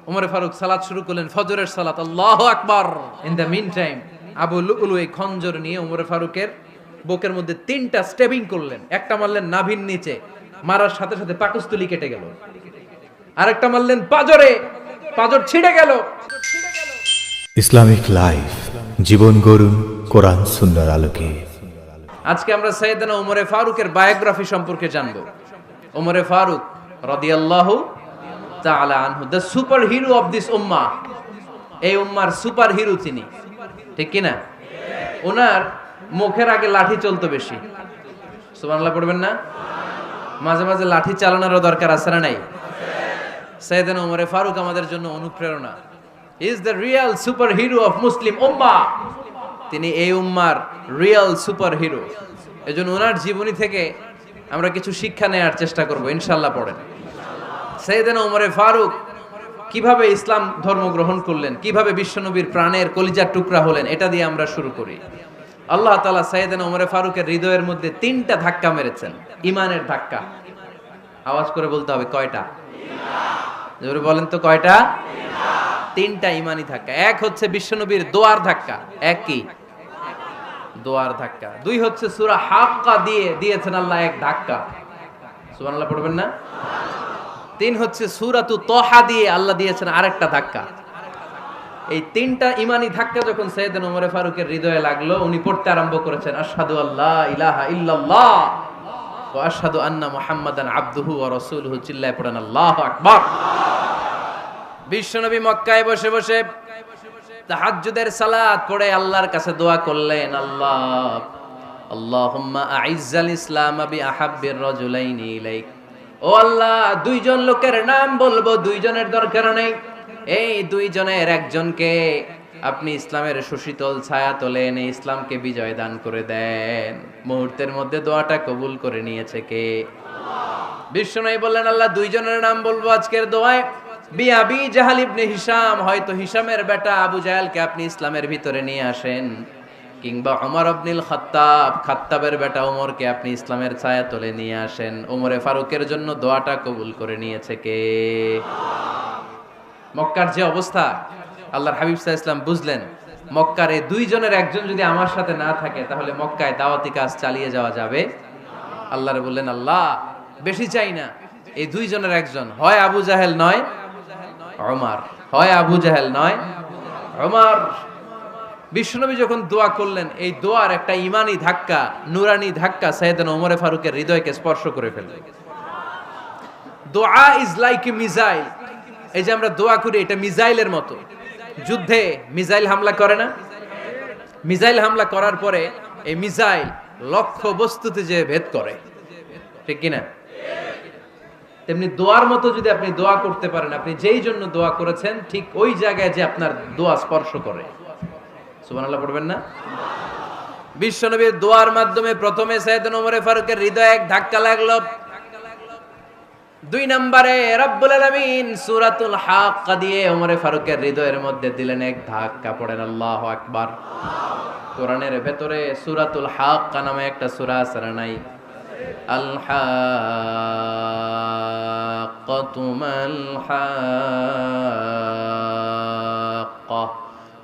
ওমরে ফারুক সালাত শুরু করলেন, ফজরের সালাত, আল্লাহু আকবার। In the mean time Abu Lulu এই খঞ্জর নিয়ে ওমরে ফারুকের বুকের মধ্যে 3টা স্টেবিং করলেন। একটা মারলেন নাভির নিচে, মারার সাথে সাথে পাকস্থলী কেটে গেল। আরেকটা মারলেন পাজরে, পাজর ছিঁড়ে গেল। ইসলামিক লাইফ, জীবন গড়ুন কোরআন সুন্নাহর আলোকে। আজকে আমরা সাইয়েদনা ওমরে ফারুকের বায়োগ্রাফি সম্পর্কে জানবো। ওমরে ফারুক রাদিয়াল্লাহু তাআলা আনহু, the superhero of this উম্মাহ। এই উম্মার সুপার হিরো তিনি, ঠিক কিনা? ওনার মুখের আগে লাঠি চলতো বেশি। সুবহানাল্লাহ পড়বেন না? মাঝে মাঝে লাঠি চালানোরও দরকার আছে না নাই? সাইয়েদনা ওমরে ফারুক আমাদের জন্য অনুপ্রেরণা। Is the real superhero of Muslim উম্মাহ। তিনি এই উম্মার রিয়েল সুপার হিরো। এজন্য ওনার জীবনী থেকে আমরা কিছু শিক্ষা নেওয়ার চেষ্টা করব ইনশাআল্লাহ। পড়েন সাইয়েদনা ওমরে ফারুক কিভাবে ইসলাম ধর্ম গ্রহণ করলেন, কিভাবে বিশ্বনবীর প্রাণের কলিজার টুকরা হলেন, এটা দিয়ে আমরা শুরু করি। আল্লাহ তাআলা সাইয়েদনা ওমরে ফারুকের হৃদয়ের মধ্যে 3টা ধাক্কা মেরেছেন, ইমানের ধাক্কা। আওয়াজ করে বলতে হবে কয়টা? জোরে বলেন তো কয়টা? 3টা ইমানি ধাক্কা। এক হচ্ছে বিশ্বনবীর দোয়ার ধাক্কা। এক কি? দোয়ার ধাক্কা। 2 হচ্ছে সূরা হাক্কা দিয়ে দিয়েছেন আল্লাহ এক ধাক্কা। সুবহানাল্লাহ পড়বেন না? 3 হচ্ছে সূরাতু তাহা দিয়ে আল্লাহ দিয়েছেন আরেকটা ধাক্কা। এই 3টা ইমানি ধাক্কা যখন সাইয়েদনা ওমরে ফারুকের হৃদয়ে লাগলো, উনি পড়তে আরম্ভ করেছেন, আশহাদু আল্লা ইলাহা ইল্লাল্লাহ ওয়া আশহাদু আন্না মুহাম্মাদান আবদুহু ওয়া রাসূলুহু। চিল্লায়ে পড়েন আল্লাহু আকবার। বিশ্বনবী মক্কায় বসে বসে তাহাজ্জুদের সালাত পড়ে আল্লাহর কাছে দোয়া করলেন, আল্লাহুম্মা আইজ্জাল ইসলাম বিআহাব্বির রাজুলাইনি ইলাইক। ও আল্লাহ, 2জন লোকের নাম বলবো, 2জনের দরকার নেই। এই 2জনের একজনকে আপনি ইসলামের সুশীতল ছায়া তলে এনে ইসলামকে বিজয় দান করে দেন। মুহূর্তের মধ্যে দোয়াটা কবুল করে নিয়েছে কে? বিশ্বনবী বললেন, আল্লাহ 2জনের নাম বলবো আজকের দোয়ায়। আবি জাহাল ইবনে হিশাম, হয়তো হিশামের বেটা আবু জাহেলকে আপনি ইসলামের ভিতরে নিয়ে আসেন, কিংবা ওমর ইবনুল খাত্তাব, খাত্তাবের বেটা ওমরকে আপনি ইসলামের ছায়া তলে নিয়ে আসেন। ওমরে ফারুকের জন্য দোয়াটা কবুল করে নিয়েছে কে? মক্কার যে অবস্থা, আল্লাহর হাবিব সাল্লাল্লাহু আলাইহি ওয়াসাল্লাম বুঝলেন মক্কার এই 2জনের একজন যদি আমার সাথে না থাকে তাহলে মক্কায় দাওয়াতি কাজ চালিয়ে যাওয়া যাবে। আল্লাহরে বললেন, আল্লাহ বেশি চাই না, এই 2জনের একজন, হয় আবু জাহেল নয় ওমর, হয় আবু জাহেল নয় ওমর। বিশ্বনবী যখন দোয়া করলেন, এই দোয়ার একটা ইমানি ধাক্কা, নুরানি ধাক্কা সাইয়েদনা ওমরে ফারুকের হৃদয়কে স্পর্শ করে ফেলল। দোয়া ইজ লাইক এ মিসাইল। এই যে আমরা দোয়া করি, এটা মিসাইলের মতো। যুদ্ধে মিসাইল হামলা করে না? মিসাইল হামলা করার পরে এই মিসাইল লক্ষ্য বস্তুতে যে ভেদ করে, ঠিক কিনা? তেমনি দোয়ার মতো যদি আপনি দোয়া করতে পারেন, আপনি যেই জন্য দোয়া করেছেন ঠিক ওই জায়গায় যে আপনার দোয়া স্পর্শ করে। সুবহানাল্লাহ পড়বেন না? বিশ্বনবীর দোয়ার মাধ্যমে প্রথমে সাইয়েদনা ওমরে ফারুকের হৃদয়ে এক ধাক্কা লাগলো। 2 নম্বরে রব্বুল আলামিন সূরাতুল হাক্কা দিয়ে ওমরে ফারুকের হৃদয়ের মধ্যে দিলেন এক ধাক্কা। পড়েন আল্লাহু আকবার। কোরআনের ভেতরে সূরাতুল হাক্কা নামে একটা সূরা আছে না নাই? আল হাক্কাতু মাল হাক্কা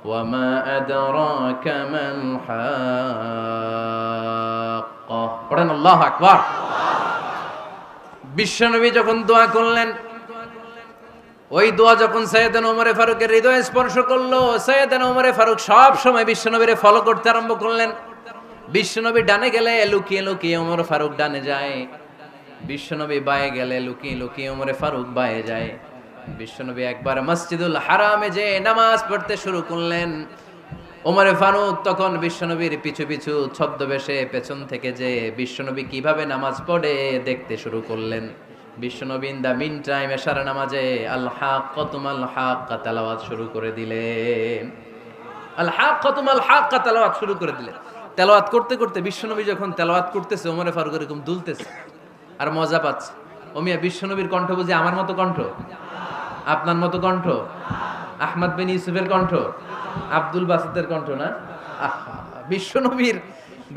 ওয়া মা আদরাকা মাল হাক্কা। পড়েন আল্লাহু আকবার। বিশ্বনবী যখন দোয়া করলেন, ওই দোয়া যখন সাইয়েদনা ওমরে ফারুকের হৃদয়ে স্পর্শ করলো, সাইয়েদনা ওমরে ফারুক সব সময় বিশ্বনবীরে ফলো করতে আরম্ভ করলেন। বিশ্বনবী ডানে গেলে লুকিয়ে লুকিয়ে ওমর ফারুক ডানে যায়, বিশ্বনবী বায়ে গেলে লুকিয়ে লুকিয়ে ওমরে ফারুক বায়ে যায়। বিশ্বনবী একবার মসজিদুল হারামে যে নামাজ পড়তে শুরু করলেন, ওমরে ফারুক তখন বিশ্বনবীর পিছু পিছু ছদ্মবেশে পেছন থেকে যে বিশ্বনবী কিভাবে নামাজ পড়ে দেখতে শুরু করলেন। বিশ্বনবী ইন দা মিন টাইম এশার নামাজে আল হাক্কাতু মাল হাক্কা তেলাওয়াত শুরু করে দিলেন। আল হাক্কাতু মাল হাক্কা তেলাওয়াত শুরু করে দিলেন। তেলাওয়াত করতে করতে বিশ্বনবী যখন তেলাওয়াত করতেছে, ওমরে ফারুক এরকম দুলতেছে আর মজা পাচ্ছে। ও মিয়া, বিশ্বনবীর কণ্ঠ বুঝি আমার মতো কণ্ঠ? আপনার মতো কণ্ঠ? আহমদ বিন ইউসুফের কণ্ঠ? আব্দুল বাসিতের কণ্ঠ না? বিশ্বনবীর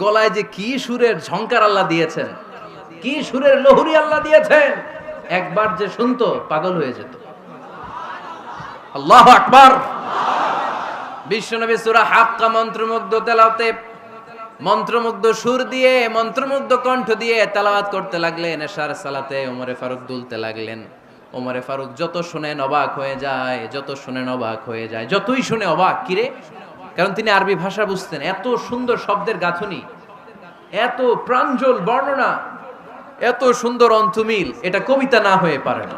গলায় যে কি সুরের ঝংকার আল্লাহ দিয়েছেন, কি সুরের লহরী আল্লাহ দিয়েছেন, একবার যে শুনতো পাগল হয়ে যেত। আল্লাহু আকবার। বিশ্বনবী সূরা হাক্কা মন্ত্রমুগ্ধ তেলাওয়াতে, মন্ত্রমুগ্ধ সুর দিয়ে, মন্ত্রমুগ্ধ কণ্ঠ দিয়ে তেলাওয়াত করতে লাগলেন। এশার সালাতে ওমরে ফারুক দুলতে লাগলেন। ওমরে ফারুক যত শুনেন অবাক হয়ে যায়, যত শুনেন অবাক হয়ে যায়, যতই শুনে অবাক। কিরে? কারণ তিনি আরবি ভাষা বুঝতেন। এত সুন্দর শব্দের গাঁথনি, এত প্রাঞ্জল বর্ণনা, এত সুন্দর অন্তমিল, এটা কবিতা না হয়ে পারে না।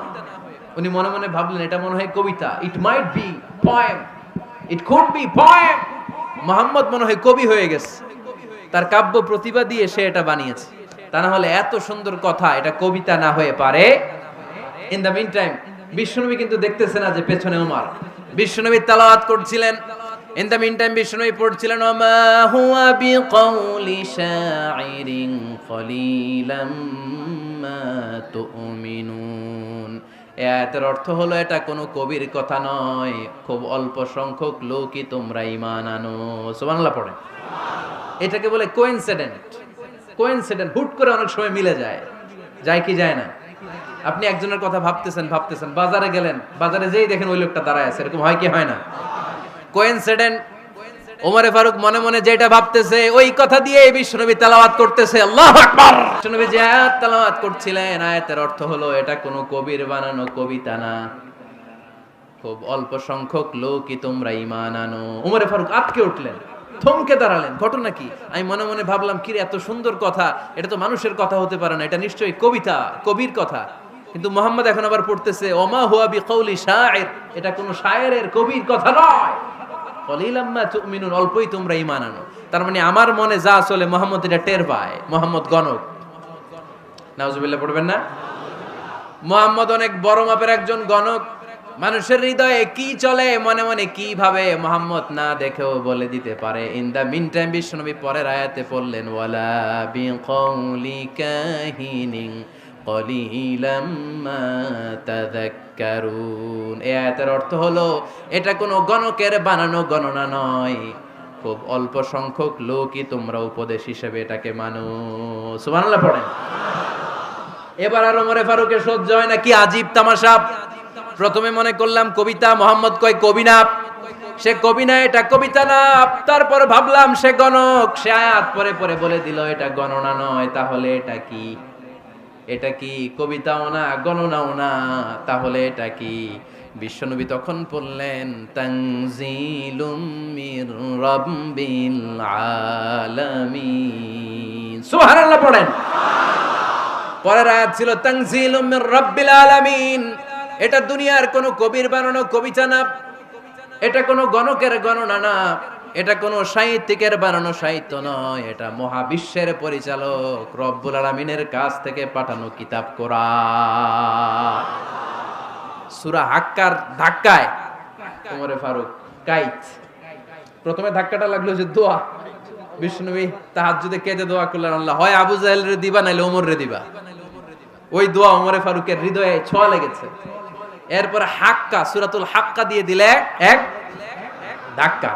উনি মনে মনে ভাবলেন এটা মনে হয় কবিতা। It might be poem, it could be poem. Muhammad মনে হয় কবি হয়ে গেছে, তার কাব্য প্রতিভা দিয়ে সে এটা বানিয়েছে। তা না হলে এত সুন্দর কথা এটা কবিতা না হয়ে পারে। ইন দ্য মিন টাইম বিশ্বনবী কিন্তু দেখতেছে না যে পেছনে ওমর। বিশ্বনবী তেলাওয়াত করছিলেন। ইন দ্য মিন টাইম বিশ্বনবী পড়ছিলেন ওমা হুয়া বিকাউলি শাইরিন কলিলাম মা তুমিনুন। এই আয়াতের অর্থ হলো এটা কোনো কবির কথা নয়, খুব অল্প সংখ্যক লোকই তোমরা ঈমান আনো। সুবহানাল্লাহ পড়েন। এটাকে বলে কোইনসিডেন্ট। কোইনসিডেন্ট, হুট করে অনেক সময় মিলে যায়। যায় কি যায় না? আপনি একজনের কথা ভাবতেছেন, বাজারে গেলেন, বাজারে যেই দেখেন ওই লোকটা দাঁড়ায় আছে, এরকম হয় কি হয় না? কোইনসিডেন্ট। ওমরে ফারুক মনে মনে যেটা ভাবতেছে ওই কথা দিয়ে বিশ্বনবী তেলাওয়াত করতেছে। আল্লাহু আকবার। বিশ্বনবী যে আয়াত তেলাওয়াত করছিলেন, আয়াতের অর্থ হলো এটা কোনো কবির বানানো কবিতা না, খুব অল্প সংখ্যক লোকই তোমরা ঈমান আনো। ওমরে ফারুক আটকে উঠলেন, থমকে দাঁড়ালেন। ঘটনা কি? আমি মনে মনে ভাবলাম কি রে, এত সুন্দর কথা, এটা তো মানুষের কথা হতে পারে না, এটা নিশ্চয়ই কবিতা, কবির কথা। কিন্তু মুহাম্মদ এখন আবার পড়তেছে ওমা হুয়া বিকাউলি শাইর, এটা কোনো শায়েরের, কবির কথা নয়। কলিলাম মা তুমিনুন, অল্পই তোমরা ঈমান আনো। তার মানে আমার মনে যা চলে মুহাম্মদ এটা টের পায়। মুহাম্মদ গণক। নাউজুবিল্লাহ পড়বেন না? মুহাম্মদ অনেক বড় মাপের একজন গণক। মানুষের হৃদয়ে কি চলে, মনে মনে কি ভাবে, মুহাম্মদ না দেখেও বলে দিতে পারে। ইন দা মিন টাইম বিশ্বনবী পরের আয়াতে পড়লেন ওয়ালা বিকাউলি কাহিনিন কলিলাম মা তাযাক্কারুন। এই আয়াতের অর্থ হলো এটা কোনো গণকের বানানো গণনা নয়, খুব অল্প সংখ্যক লোকই তোমরা উপদেশ হিসেবে এটাকে মানো। সুবহানাল্লাহ পড়েন। এবার আর ওমরে ফারুকের সহ্য হয় না, কি আজীব তামাশা। প্রথমে মনে করলাম কবিতা, মোহাম্মদ কয় কবি না, সে কবি না, এটা কবিতা না। তারপর ভাবলাম সে গণক, সে আয়াত পরে পরে বলে দিল এটা গণনা নয়। তাহলে এটা কি? এটা কি কবিতাও না, গণনাও না, তাহলে এটা কি? বিশ্বনবী তখন বললেন তানজিলুম মির রাব্বিল আলামিন। সুবহানাল্লাহ পড়েন। পরের আয়াত ছিল তানজিলুম মির রাব্বিল আলামিন। এটা দুনিয়ার কোনো কবির বানানো কবিতা না, এটা কোনো গণকের গণনা না, এটা কোনো সাহিত্যিকের বানানো সাহিত্য নয়, এটা মহাবিশ্বের পরিচালক রব্বুল আলামিনের কাছ থেকে পাঠানো কিতাব কোরআন। সূরা হাক্কার ধাক্কায় ওমরে ফারুক কাইত। প্রথমে ধাক্কাটা লাগলো যে দোয়া। বিশ্বনবী তাহাজ্জুদে কেঁদে দোয়া করলেন, আল্লাহ হয় আবু জাহেল রে দিবা নাইলে ওমর রে দিবা। ওই দোয়া ওমরে ফারুকের হৃদয়ে ছোঁয়া লেগেছে। এরপর হাক্কা, সূরাতুল হাক্কা দিয়ে দিলে এক ধাক্কা।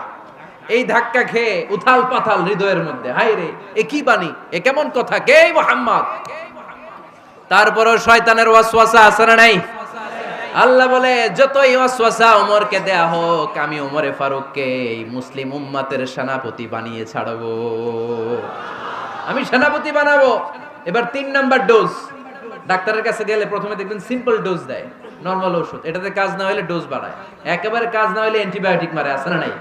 এই ধাক্কা খেয়ে উথাল পাথাল হৃদয়ের মধ্যে, হায় রে এ কি বাণী, এ কেমন কথা, কে মুহাম্মদ? তারপরও শয়তানের ওয়াসওয়াসা আছে না নাই? আল্লাহ বলে যতই ওয়াসওয়াসা ওমরকে দেয়া হোক, আমি ওমরে ফারুককে এই মুসলিম উম্মতের সেনাপতি বানিয়ে ছাড়বো, আমি সেনাপতি বানাবো। এবার 3 নাম্বার ডোজ। ডাক্তারের কাছে গেলে প্রথমে দেখবেন সিম্পল ডোজ দেয়, নরমাল ওষুধ। এটাতে কাজ না হলে ডোজ বাড়ায়, একেবারে কাজ না হলে অ্যান্টিবায়োটিক মারে, আছে না নাই?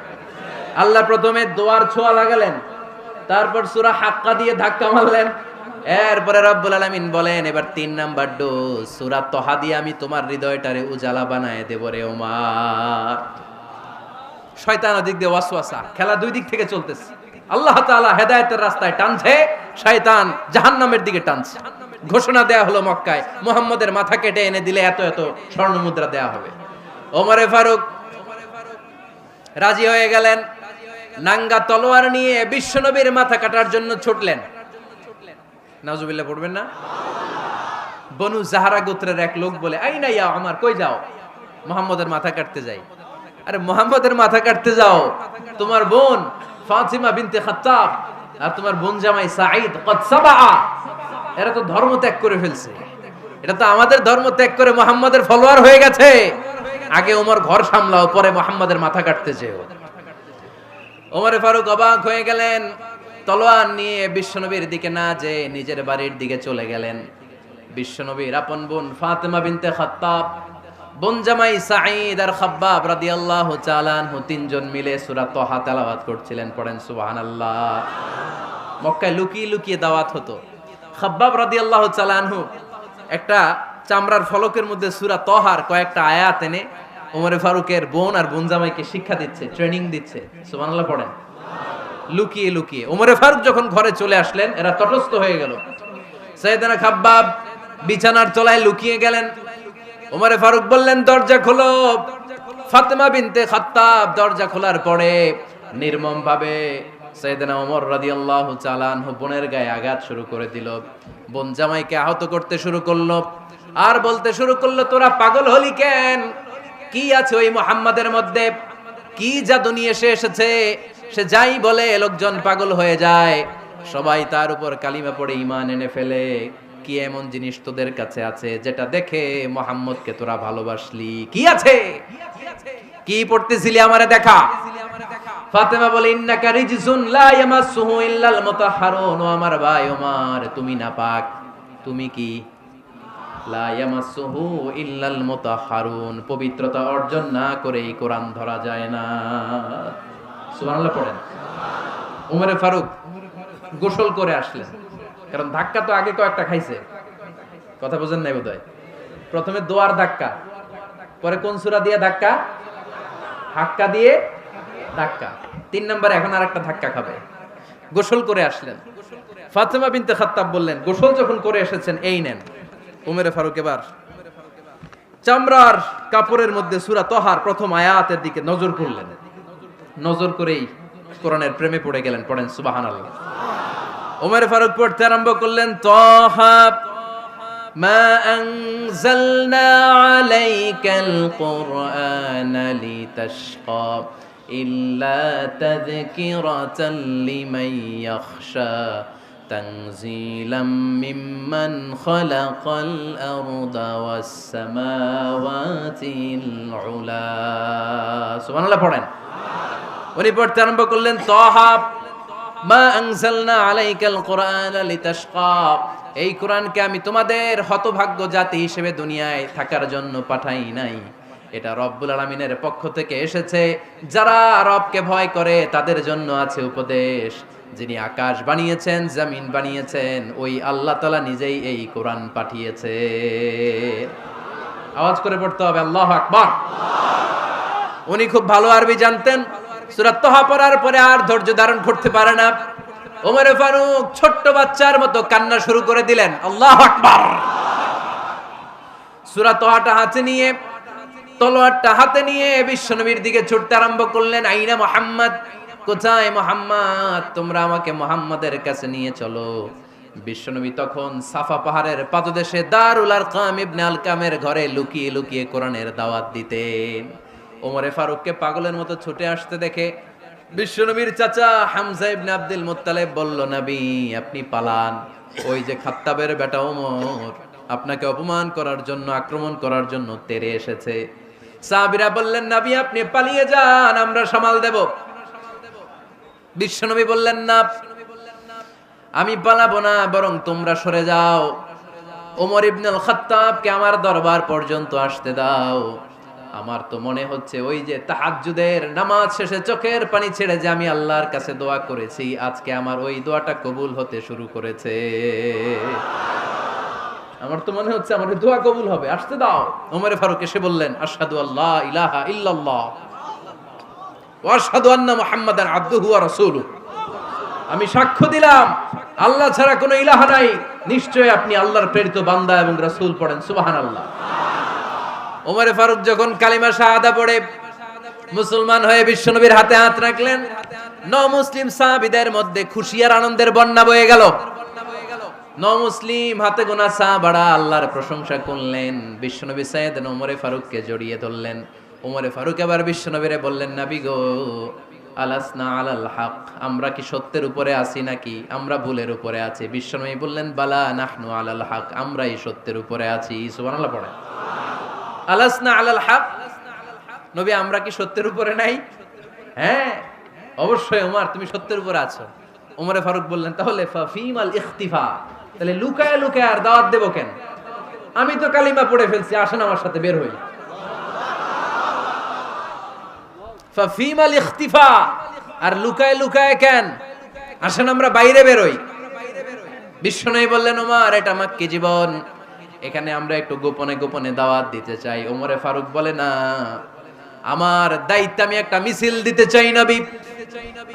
আল্লাহ প্রথমে দোয়ার ছোঁয়া লাগালেন, তারপর সূরা হাক্কা দিয়ে ধাক্কা মারলেন। এরপরে রব্বুল আলামিন বলেন এবার 3 নাম্বার ডোজ, সূরা তহা দিয়ে আমি তোমার হৃদয়টারে উজালা বানায় দেব রে ওমর। শয়তান ওদিক দিয়ে ওয়াসওয়াসা, খেলা 2 দিক থেকে চলতেছে। আল্লাহ তাআলা হেদায়েতের রাস্তায় টানছে, শয়তান জাহান্নামের দিকে টানছে। ঘোষণা দেয়া হলো মক্কায়, মুহাম্মদের মাথা কেটে এনে দিলে এত এত স্বর্ণ মুদ্রা দেয়া হবে। ওমরে ফারুক রাজি হয়ে গেলেন। নাঙ্গা তলোয়ার নিয়ে বিশ্বনবীর মাথা কাটার জন্য ছুটলেন। নাউজুবিল্লাহ পড়বেন না? বনু জাহরা গোত্রের এক লোক বলে, আইনা ইয়া ওমর, কই যাও? মুহাম্মদের মাথা কাটতে যাই। আরে মুহাম্মদের মাথা কাটতে যাও? তোমার বোন ফাতিমা বিনতে খাত্তাব আর তোমার বোন জামাই সাঈদ কদ সাবা, এরা তো ধর্ম ত্যাগ করে ফেলছে। এটা তো আমাদের ধর্ম ত্যাগ করে মুহাম্মদের ফলোয়ার হয়ে গেছে। আগে ওমর ঘর সামলাও, পরে মুহাম্মাদের মাথা কাটতে যেও। ওমরে ফারুক অবাক হয়ে গেলেন, তলোয়ার নিয়ে বিশ্বনবীর দিকে না যেয়ে নিজের বাড়ির দিকে চলে গেলেন। বিশ্বনবীর আপন বোন ফাতেমা বিনতে খাত্তাব, বোন জামাই সাঈদ আর খাব্বাব রাদিয়াল্লাহু তাআলা আনহু তিনজন মিলে সূরা তাহা তেলাওয়াত করছিলেন। পড়েন সুবহানাল্লাহ। মক্কায় লুকিয়ে লুকিয়ে দাওয়াত হতো। খাব্বাব রাদিয়াল্লাহু তাআলা আনহু একটা চামড়ার ফলকের মধ্যে সূরা তাহার কয়েকটা আয়াত এনে ওমরে ফারুকের বোন আর বোন জামাইকে শিক্ষা দিচ্ছে, ট্রেনিং দিচ্ছে। সুবহানাল্লাহ পড়েন। লুকিয়ে লুকিয়ে ওমরে ফারুক যখন ঘরে চলে আসলেন, এরা তটস্থ হয়ে গেল। সাইয়েদনা খাব্বাব বিছানার তলায় লুকিয়ে গেলেন। ওমরে ফারুক বললেন, দরজা খোলো। ফাতেমা বিনতে খাত্তাব দরজা খোলার পরে নির্মম ভাবে সাইয়েদনা ওমর রাদিয়াল্লাহু তাআলা আনহু বোনের গায়ে আঘাত শুরু করে দিল। বোন জামাইকে আহত করতে শুরু করলো আর বলতে শুরু করলো, তোরা পাগল হলি কেন? কি আছে ওই মুহাম্মাদের মধ্যে? কি জাদু নিয়ে সে এসেছে? সে যাই বলে লোকজন পাগল হয়ে যায়, সবাই তার উপর কালিমা পড়ে ঈমান এনে ফেলে। কি এমন জিনিস তোদের কাছে আছে যেটা দেখে মুহাম্মদকে তোরা ভালোবাসলি? কি আছে? কি পড়তেছিলি আমারে দেখা। ফাতেমা বলে, ইন্নাকা রিজসুন লা ইয়ামাসসুহু ইল্লাল মুতাহহারুন। ও আমার ভাই ওমর, তুমি নাপাক। তুমি কি? লা ইয়ামাসসুহু ইল্লাল মুতাহহারুন, পবিত্রতা অর্জন না করে এই কোরআন ধরা যায় না। সুবহানাল্লাহ পড়েন। ওমরে ফারুক গোসল করে আসলেন, কারণ ধাক্কা তো আগে কয়েকটা খাইছে। কথা বুঝেন নাই বোধহয়। প্রথমে দোয়ার ধাক্কা, পরে কোন সূরা দিয়ে ধাক্কা? হাক্কা দিয়ে ধাক্কা। 3 নম্বরে এখন আরেকটা ধাক্কা খাবে। গোসল করে আসলেন। ফাতেমা বিনতে খাত্তাব বললেন, গোসল যখন করে এসেছেন, এই নেন। ওমরে ফারুক এবার চামড়ার কাপড়ের মধ্যে সূরা তাহার প্রথম আয়াতের দিকে নজর করলেন। নজর করেই কোরআনের প্রেমে পড়ে গেলেন। পড়েন সুবহানাল্লাহ। ওমর ফারুক পড়তে আরম্ভ করলেন, তাহা মা আনজালনা আলাইকাল কুরআনা লিতাশকা ইল্লা তাযকিরাতাল লিমান ইয়াখশা তানজিলাম মিম্মান খালাকাল আরদা ওয়াস সামাওয়াতিল উলা। সুবহানাল্লাহ পড়েন। উনি পড়তে আরম্ভ করলেন, তাহা মা আনজালনা আলাইকাল কুরআনা লিতাশকা, এই কোরআনকে আমি তোমাদের হতভাগ্য জাতি হিসেবে দুনিয়ায় থাকার জন্য পাঠাই নাই। এটা রব্বুল আলামিনের পক্ষ থেকে এসেছে। যারা রবকে ভয় করে তাদের জন্য আছে উপদেশ। যিনি আকাশ বানিয়েছেন, জমিন বানিয়েছেন, ওই আল্লাহ তাআলা নিজেই এই কোরআন পাঠিয়েছে। আওয়াজ করে পড়তে হবে, আল্লাহু আকবার। উনি খুব ভালো আরবি জানতেন। সূরা তাহা পড়ার পরে আর ধৈর্য ধারণ করতে পারে না। ওমর ফারুক ছোট্ট বাচ্চার মতো কান্না শুরু করে দিলেন। আল্লাহু আকবার। সূরা তাহাটা হাতে নিয়ে, তলোয়ারটা হাতে নিয়ে বিশ্বনবীর দিকে ছুটতে আরম্ভ করলেন। আইনা মুহাম্মদ, কোথায় মুহাম্মদ? তোমরা আমাকে মুহাম্মাদের কাছে নিয়ে চলো। বিশ্বনবী তখন সাফা পাহাড়ের পাদদেশে দারুল আরকাম ইবনে আলকামের ঘরে লুকিয়ে লুকিয়ে কোরআনের দাওয়াত দিতেন। ওমরে ফারুককে পাগলের মতো ছুটে আসতে দেখে বিশ্বনবীর চাচা হামজা ইবনে আব্দুল মুত্তালিব বলল, নবী আপনি পালান। ওই যে খাত্তাবের বেটা ওমর আপনাকে অপমান করার জন্য, আক্রমণ করার জন্য তেরে এসেছে। সাহাবীরা বললেন, নবী আপনি পালিয়ে যান, আমরা সামাল দেব। বিশ্বনবী বললেন, না আমি পালাবো না, বরং তোমরা সরে যাও। ওমর ইবনুল খাত্তাবকে আমার দরবার পর্যন্ত আসতে দাও। আমার তো মনে হচ্ছে ওই যে তাহাজ্জুদের নামাজ শেষে চোখের পানি ছেড়ে যে আমি আল্লাহর কাছে দোয়া করেছি, আজকে আমার ওই দোয়াটা কবুল হতে শুরু করেছে। আমার তো মনে হচ্ছে আমার দোয়া কবুল হবে, আসতে দাও। ওমর ফারুক এসে বললেন, আশহাদু আল্লা ইলাহা ইল্লাল্লাহ ওয়া আশহাদু আন্না মুহাম্মাদান আবদুহু ওয়া রাসূলুহু, আমি সাক্ষ্য দিলাম আল্লাহ ছাড়া কোনো ইলাহা নাই, নিশ্চয় আপনি আল্লাহর প্রেরিত বান্দা এবং রাসূল। পড়েন সুবহানাল্লাহ। ওমর ফারুক যখন কালিমা শাহাদা পড়ে মুসলমান হয়ে বিশ্বনবীর হাতে হাত রাখলেন, মুসলিম সাহাবীদের মধ্যে খুশি আর আনন্দের বন্যা বয়ে গেল। মুসলিম হাতে গোনা সাহাবারা আল্লাহর প্রশংসা করলেন। বিশ্বনবী সাইয়েদনা ওমর ফারুককে জড়িয়ে ধরলেন। ওমর ফারুক আবার বিশ্বনবীরে বললেন, নবী গো, আলাসনা আলাল হক, আমরা কি সত্যের উপরে আছি নাকি আমরা ভুলের উপরে আছি? বিশ্বনবী বললেন, বালা নাহনু আলাল হক, আমরাই সত্যের উপরে আছি। সুবহানাল্লাহ পড়ে। আলাসনা আলাল হক, নবী আমরা কি সত্যের উপরে নাই? হ্যাঁ অবশ্যই ওমর তুমি সত্যের উপরে আছো। ওমরে ফারুক বললেন তাহলে ফাফিমাল ইখতিফা, তাহলে লুকায় লুকায় আর দাওয়াত দেব কেন? আমি তো কালিমা পড়ে ফেলছি, আসেন আমার সাথে বের হই। ফাফিমাল ইখতিফা, আর লুকায় লুকায় কেন? আসেন আমরা বাইরে বের হই। বিশ্বনবী বললেন ওমর এটা মাক্কি জীবন, এখানে আমরা একটু গোপনে গোপনে দাওয়াত দিতে চাই। ওমরে ফারুক বলে না, আমার দায়িত্ব, আমি একটা মিছিল দিতে চাই নবী।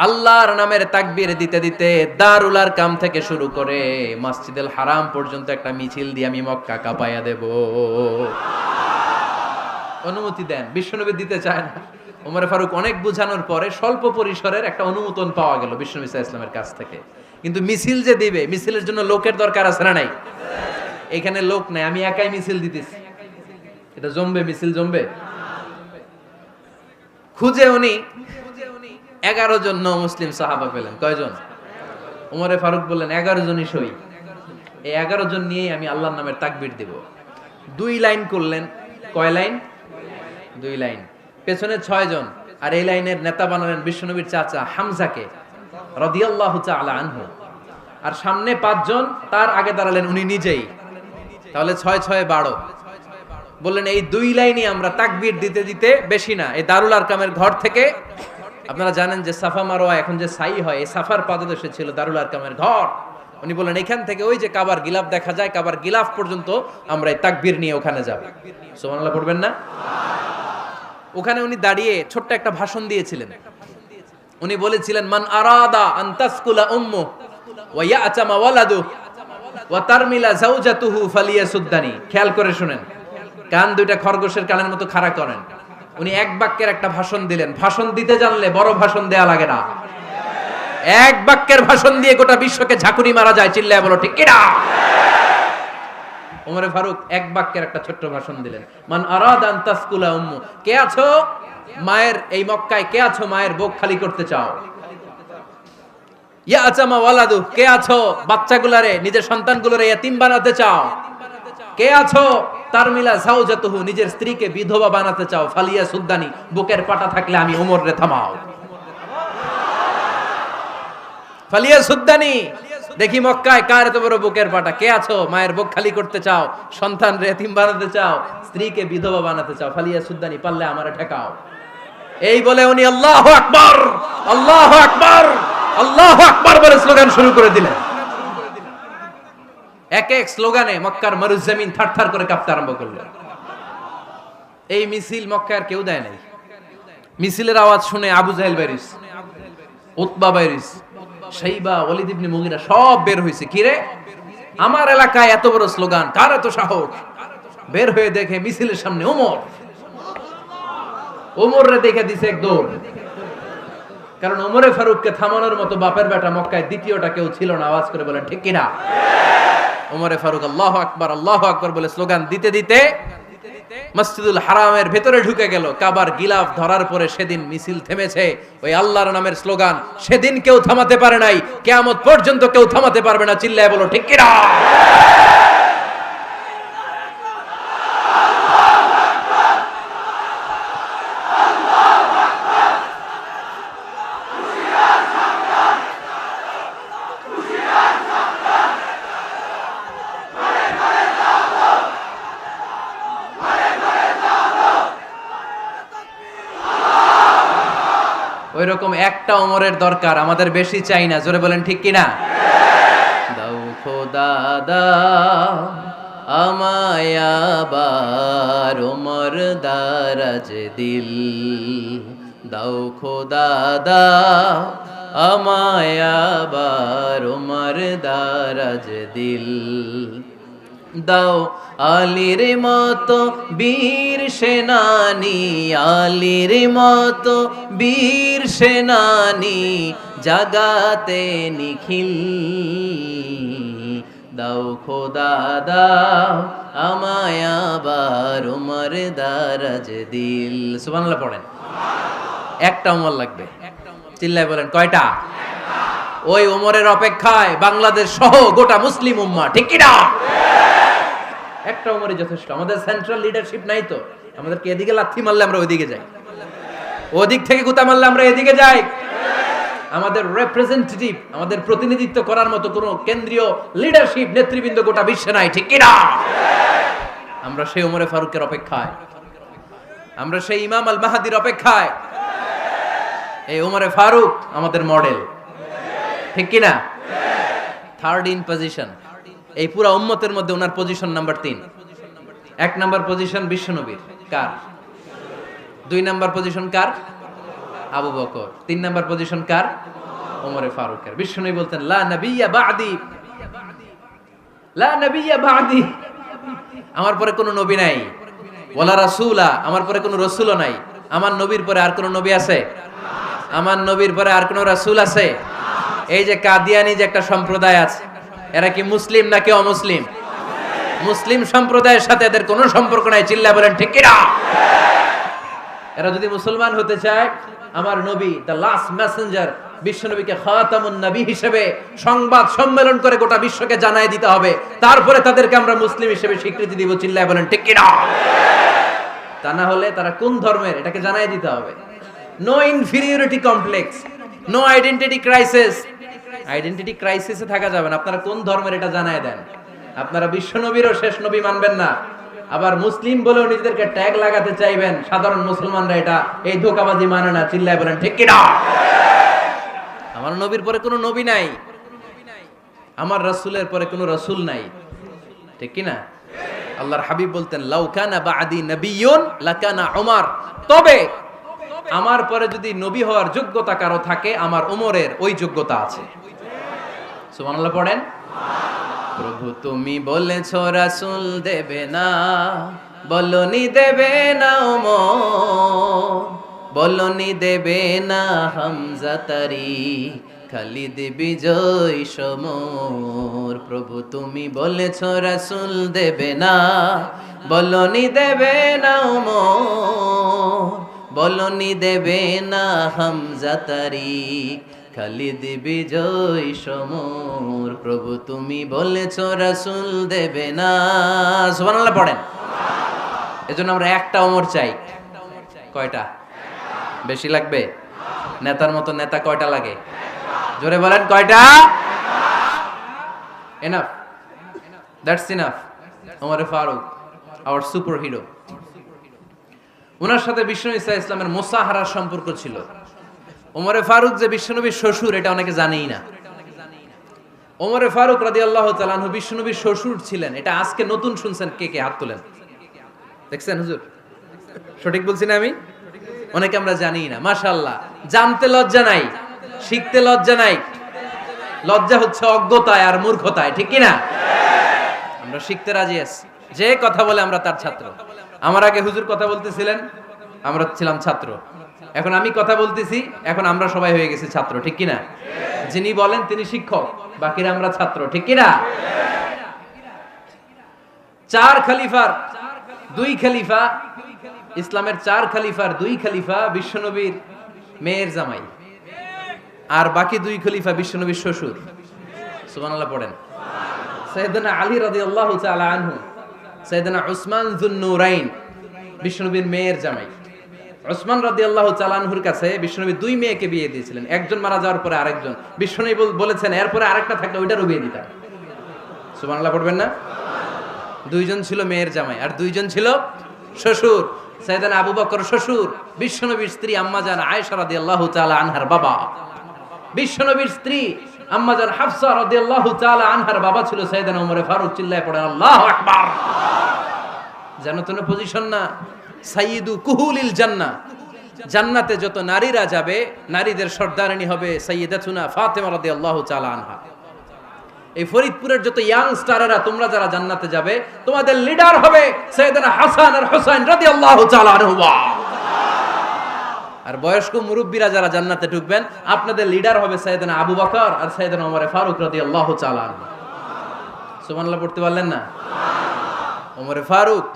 আল্লাহর নামের তাকবীর দিতে দিতে দারুল আরকাম থেকে শুরু করে মসজিদুল হারাম পর্যন্ত একটা মিছিল দিয়ে আমি মক্কা কাঁপাইয়া দেব। অনুমতি দেন। বিশ্বনবী দিতে চায় না। ওমর ফারুক অনেক বুঝানোর পরে স্বল্প পরিসরের একটা অনুমোদন পাওয়া গেল বিশ্বনবী সাল্লাল্লাহু আলাইহি ওয়াসাল্লামের কাছ থেকে। কিন্তু মিছিল যে দিবে, মিছিলের জন্য লোকের দরকার আছে না নাই? এখানে লোক নাই, আমি একাই মিছিল দিতেছি। এটা জমবে? মিছিল জমবে? খুঁজে উনি 11 জন মুসলিম সাহাবা পেলেন। কয়জন? ওমরে ফারুক বললেন 11 জনই সই। এই 11 জন নিয়েই আমি আল্লাহর নামের তাকবীর দেব। 2 লাইন করলেন। কয় লাইন? 2 লাইন। পেছনে 6 জন, আর এই লাইনের নেতা বানালেন বিশ্বনবীর চাচা হামজাকে রাদিয়াল্লাহু তাআলা আনহু। আর সামনে 5 জন, তার আগে দাঁড়ালেন উনি নিজেই। তাহলে 6 6 12। বললেন এই 2 লাইনই আমরা তাকবীর দিতে দিতে, বেশি না, এই দারুল আরকামের ঘর থেকে, আপনারা জানেন যে সাফা মারওয়া এখন যে সাই হয়, এই সাফার পাদদেশে ছিল দারুল আরকামের ঘর। উনি বললেন এখান থেকে ওই যে কাবার গিলাফ দেখা যায়, কাবার গিলাফ পর্যন্ত আমরা এই তাকবীর নিয়ে ওখানে যাব। সুবহানাল্লাহ পড়বেন না? ওখানে উনি দাঁড়িয়ে ছোট্ট একটা ভাষণ দিয়েছিলেন। উনি বলেছিলেন মান আরাদা আন তাসকুলা উম্মু ওয়া ইয়াতামা ওয়ালাদু ওয়া তারমিলা যাওজাতুহু ফালিয়াসুদ্দানি। খেয়াল করে শুনেন, কান দুইটা খরগোশের কানের মতো খাড়া করেন। উনি এক বাক্যের একটা ভাষণ দিলেন। ভাষণ দিতে জানলে বড় ভাষণ দেয়া লাগে না। এক বাক্যের ভাষণ দিয়ে গোটা বিশ্বকে ঝাঁকুনি মারা যায়। চিল্লায় বলো ঠিক কিনা? ওমরে ফারুক এক বাক্যের একটা ছোট্ট ভাষণ দিলেন। মান আরাদা আন তাসকুলা উম্মু, কে আছো মায়ের এই মক্কায়, কে আছো মায়ের বুক খালি করতে চাও? ইয়া আচামা ওয়ালাদু, কে আছো বাচ্চাগুলারে, নিজের সন্তানগুলোরে ইয়াতিম বানাতে চাও? কে আছো তারমিলা যাওজাতুহু, নিজের স্ত্রীকে বিধবা বানাতে চাও? ফালিয়া সুদ্দানি, বুকের পাটা থাকলে আমি ওমর রে থামাও। ফালিয়া সুদ্দানি, দেখি মক্কায় কার এত বড় বুকের পাটা। কে আছো মায়ের বুক খালি করতে চাও, সন্তান রে এতিম বানাতে চাও, স্ত্রীকে বিধবা বানাতে চাও? ফালিয়া সুদ্দানি, পারলে আমারে ঠেকাও। এই বলে উনি আল্লাহু আকবার, আল্লাহু আকবার, আল্লাহু আকবার বলে স্লোগান শুরু করে দিলেন। এক এক স্লোগানে মক্কার মরুজমিন থারথার করে কাঁপতে আরম্ভ করলো। এই মিছিল মক্কার কেউ দেয় নাই। মিছিলের আওয়াজ শুনে আবু জাহেল বাইরিস, উতবা বাইরিস, শাইবা, ওয়ালিদ ইবনে মুগিরা সব বের হইছে। কি রে, আমার এলাকায় এত বড় স্লোগান, কার এত সাহস? বের হয়ে দেখে মিছিলের সামনে ওমর। ওমর রে দেখে দিছে এক দৌড়। কারণ ওমরে ফারুককে থামানোর মতো বাপের বেটা মক্কায় দ্বিতীয়টা কেউ ছিল না। আওয়াজ করে বলেন ঠিক কিনা? ওমরে ফারুক আল্লাহু আকবার, আল্লাহু আকবার বলে স্লোগান দিতে দিতে মসজিদুল হারামের ভেতরে ঢুকে গেল। কাবার গিলাফ ধরার পরে সেদিন মিছিল থেমেছে। ওই আল্লাহর নামের স্লোগান সেদিন কেউ থামাতে পারে নাই, কিয়ামত পর্যন্ত কেউ থামাতে পারবে না। চিল্লায় বলো ঠিক কিনা? ওই রকম একটা ওমরের দরকার, আমাদের বেশি চাই না। জোরে বলেন ঠিক কিনা? দাও খোদা দাও আমায় আবার ওমর দারাজ দিল, দাও খোদা দাও আমায় আবার ওমর দারাজ দিল, দাও আলীর মতো বীর সেনানি, আলীর মতো বীর সেনানি জাগাতে নিখিল, দাও খোদা দাও আমায় আবার ওমর দারাজ দিল। সুবহানাল্লাহ পড়েন। একটা ওমর লাগবে। চিল্লায় বলেন কয়টা? ওই ওমরের অপেক্ষায় বাংলাদেশ সহ গোটা মুসলিম উম্মাহ। ঠিক কি না? একটা ওমরই যথেষ্ট। আমাদের সেন্ট্রাল লিডারশিপ নাই তো, আমাদেরকে এদিকে লাথি মারলে আমরা ওইদিকে যাই। ওদিক থেকে গুতা মারলে আমরা এদিকে যাই। আমাদের রিপ্রেজেন্টেটিভ, আমাদের প্রতিনিধিত্ব করার মতো কোনো কেন্দ্রীয় লিডারশিপ নেতৃবৃন্দ গোটা বিশ্বে নাই, ঠিক কি না? আমরা সেই ওমরে ফারুকের অপেক্ষায়, আমরা সেই ইমাম আল মাহদির অপেক্ষায়। এই ওমরে ফারুক আমাদের মডেল, ঠিক কি না? থার্ড ইন পজিশন এই পুরা উম্মতের মধ্যে ওনার পজিশন নাম্বার 3। 1 নাম্বার পজিশন বিশ্বনবীর, কার? 2 নাম্বার পজিশন কার? আবু বকর। 3 নাম্বার পজিশন কার? ওমরে ফারুকের। বিশ্বনবী বলতেন লা নবিয়্যা বা'দি, লা নবিয়্যা বা'দি, আমার পরে কোনো নবী নাই। ওয়ালা রাসূলা, আমার পরে কোনো রাসূলও নাই। আমার নবীর পরে আর কোনো নবী আছে? আমার নবীর পরে আর কোনো রাসূল আছে? এই যে কাদিয়ানি যে একটা সম্প্রদায় আছে, এরা কি মুসলিম নাকি অমুসলিম? মুসলিম সম্প্রদায়ের সাথে এদের কোনো সম্পর্ক নাই, চিল্লা বলেন ঠিক কি না? এরা যদি মুসলমান হতে চায়, আমার নবী দ্য লাস্ট মেসেঞ্জার বিশ্বনবীকে খাতামুন নবী হিসেবে সংবাদ সম্মেলন করে গোটা বিশ্বকে জানাই দিতে হবে, তারপরে তাদেরকে আমরা মুসলিম হিসেবে স্বীকৃতি দিব, চিল্লায় বলেন ঠিক কি না? তা না হলে তারা কোন ধর্মের এটাকে জানাই দিতে হবে। No inferiority complex, no identity crisis. Identity ক্রাইসিসে থাকা যাবে না। আপনারা কোন ধর্মের এটা জানায় দেন। আপনারা বিশ্বনবীরও শেষ নবী মানবেন না, আবার মুসলিম বলেও নিজেদেরকে ট্যাগ লাগাতে চাইবেন। সাধারণ মুসলমানরা এটা এই ধোঁকাবাজি মানে না, চিল্লায় বলেন ঠিক কি না? আমার নবীর পরে কোনো নবী নাই, আমার রাসূলের পরে কোনো রাসূল নাই, ঠিক কি না? আল্লাহর হাবিব বলতেন লাউ কানা বা'দি নাবিয়্যুন লাকানা উমর, তবে আমার পরে যদি নবী হওয়ার যোগ্যতা কারো থাকে, আমার ওমরের ওই যোগ্যতা আছে। সুবহানাল্লাহ পড়েন। প্রভু তুমি বলেছো রাসূল দেবে না, বলনি দেবে না ওমর, বলনি দেবে না হামজা তারি, খালিদ বিজয় সমর। প্রভু তুমি বলেছো রাসূল দেবে না, বলনি দেবে না ওমর, বলনি দেবে না হামজা তারি, খালিদ বিজয় সমর। প্রভু তুমি বলেছো রাসূল দেবে না। সুবহানাল্লাহ পড়েন। এজন্য আমরা একটা ওমর চাই। কয়টা? বেশি লাগবে? নেতার মতো নেতা কয়টা লাগে? জোরে বলেন কয়টা? Enough, that's enough. Omar Farooq our superhero. ওনার সাথে বিশ্বনবী সাল্লাল্লাহু আলাইহি ওয়াসাল্লামের মুসাহারার সম্পর্ক ছিল। ওমরে ফারুক যে বিশ্বনবীর শ্বশুর, এটা অনেকে জানেই না। ওমরে ফারুক রাদিয়াল্লাহু তাআলা আনহু বিশ্বনবীর শ্বশুর ছিলেন। এটা আজকে নতুন শুনছেন, কে কে হাত তোলেন? দেখছেন হুজুর? সঠিক বলছি না আমি? অনেকে আমরা জানি না। মাশাআল্লাহ, জানতে লজ্জা নাই, শিখতে লজ্জা নাই। লজ্জা হচ্ছে অজ্ঞতায় আর মূর্খতায়, ঠিক কি না? আমরা শিখতে রাজি আছি। যে কথা বলে আমরা তার ছাত্র। আমার আগে হুজুর কথা বলতেছিলেন, আমরা ছিলাম ছাত্র। এখন আমি কথা বলতেছি, এখন আমরা সবাই হয়ে গেছি ছাত্র, ঠিক কি না? যিনি বলেন তিনি শিক্ষক, বাকিরা আমরা ছাত্র, ঠিক কি না? 4 খলিফার 2 খলিফা, ইসলামের 4 খলিফার 2 খলিফা বিশ্বনবীর মেয়ের জামাই, আর বাকি 2 খলিফা বিশ্বনবীর শ্বশুর। সুবহানাল্লাহ পড়েন। সাইয়েদনা আলী রাদিয়াল্লাহু তাআলা আনহু, সাইয়েদনা উসমান যুন-নূরাইন বিশ্বনবীর মেয়ের জামাই। উসমান রাদিয়াল্লাহু তাআলা আনহুর কাছে বিশ্বনবী 2 মেয়েকে বিয়ে দিয়েছিলেন। একজন মারা যাওয়ার পরে আরেকজন। বিশ্বনবী বলেছেন এরপরে আরেকটা থাকলে ওইটারও বিয়ে দিতাম। সুবহানাল্লাহ পড়বেন না? 2 জন ছিল মেয়ের জামাই আর 2 জন ছিল শ্বশুর। সাইয়েদনা আবু বকর শ্বশুর, বিশ্বনবীর স্ত্রী আম্মাজান আয়েশা রাদিয়াল্লাহু তাআলা আনহার বাবা। বিশ্বনবীর স্ত্রী আম্মাজান হাফসা রাদিয়াল্লাহু তাআলা আনহার বাবা ছিল সাইয়েদনা ওমর ফারুক। চিল্লায় পড়েন আল্লাহু আকবার। জানো তো না পজিশন না? সাইয়্যিদু কুহুলিল জান্নাহ, জান্নাতে যত নারীরা যাবে, নারীদের সর্দারিনী হবে সাইয়্যিদাতুনা ফাতেমা রাদিয়াল্লাহু তাআলা আনহা। এই ফরিদপুরের যত ইয়াং স্টারেরা তোমরা যারা জান্নাতে যাবে, তোমাদের লিডার হবে সাইয়েদনা হাসান আর হুসাইন রাদিয়াল্লাহু তাআলা আনহুমা। আর বয়স্ক মুরব্বীরা যারা জান্নাতে ঢুকবেন, আপনাদের লিডার হবে সাইয়েদনা আবু বকর আর সাইয়েদনা ওমর ফারুক রাদিয়াল্লাহু তাআলা আনহু। সুবহানাল্লাহ পড়তে পারলেন না? ওমর ফারুক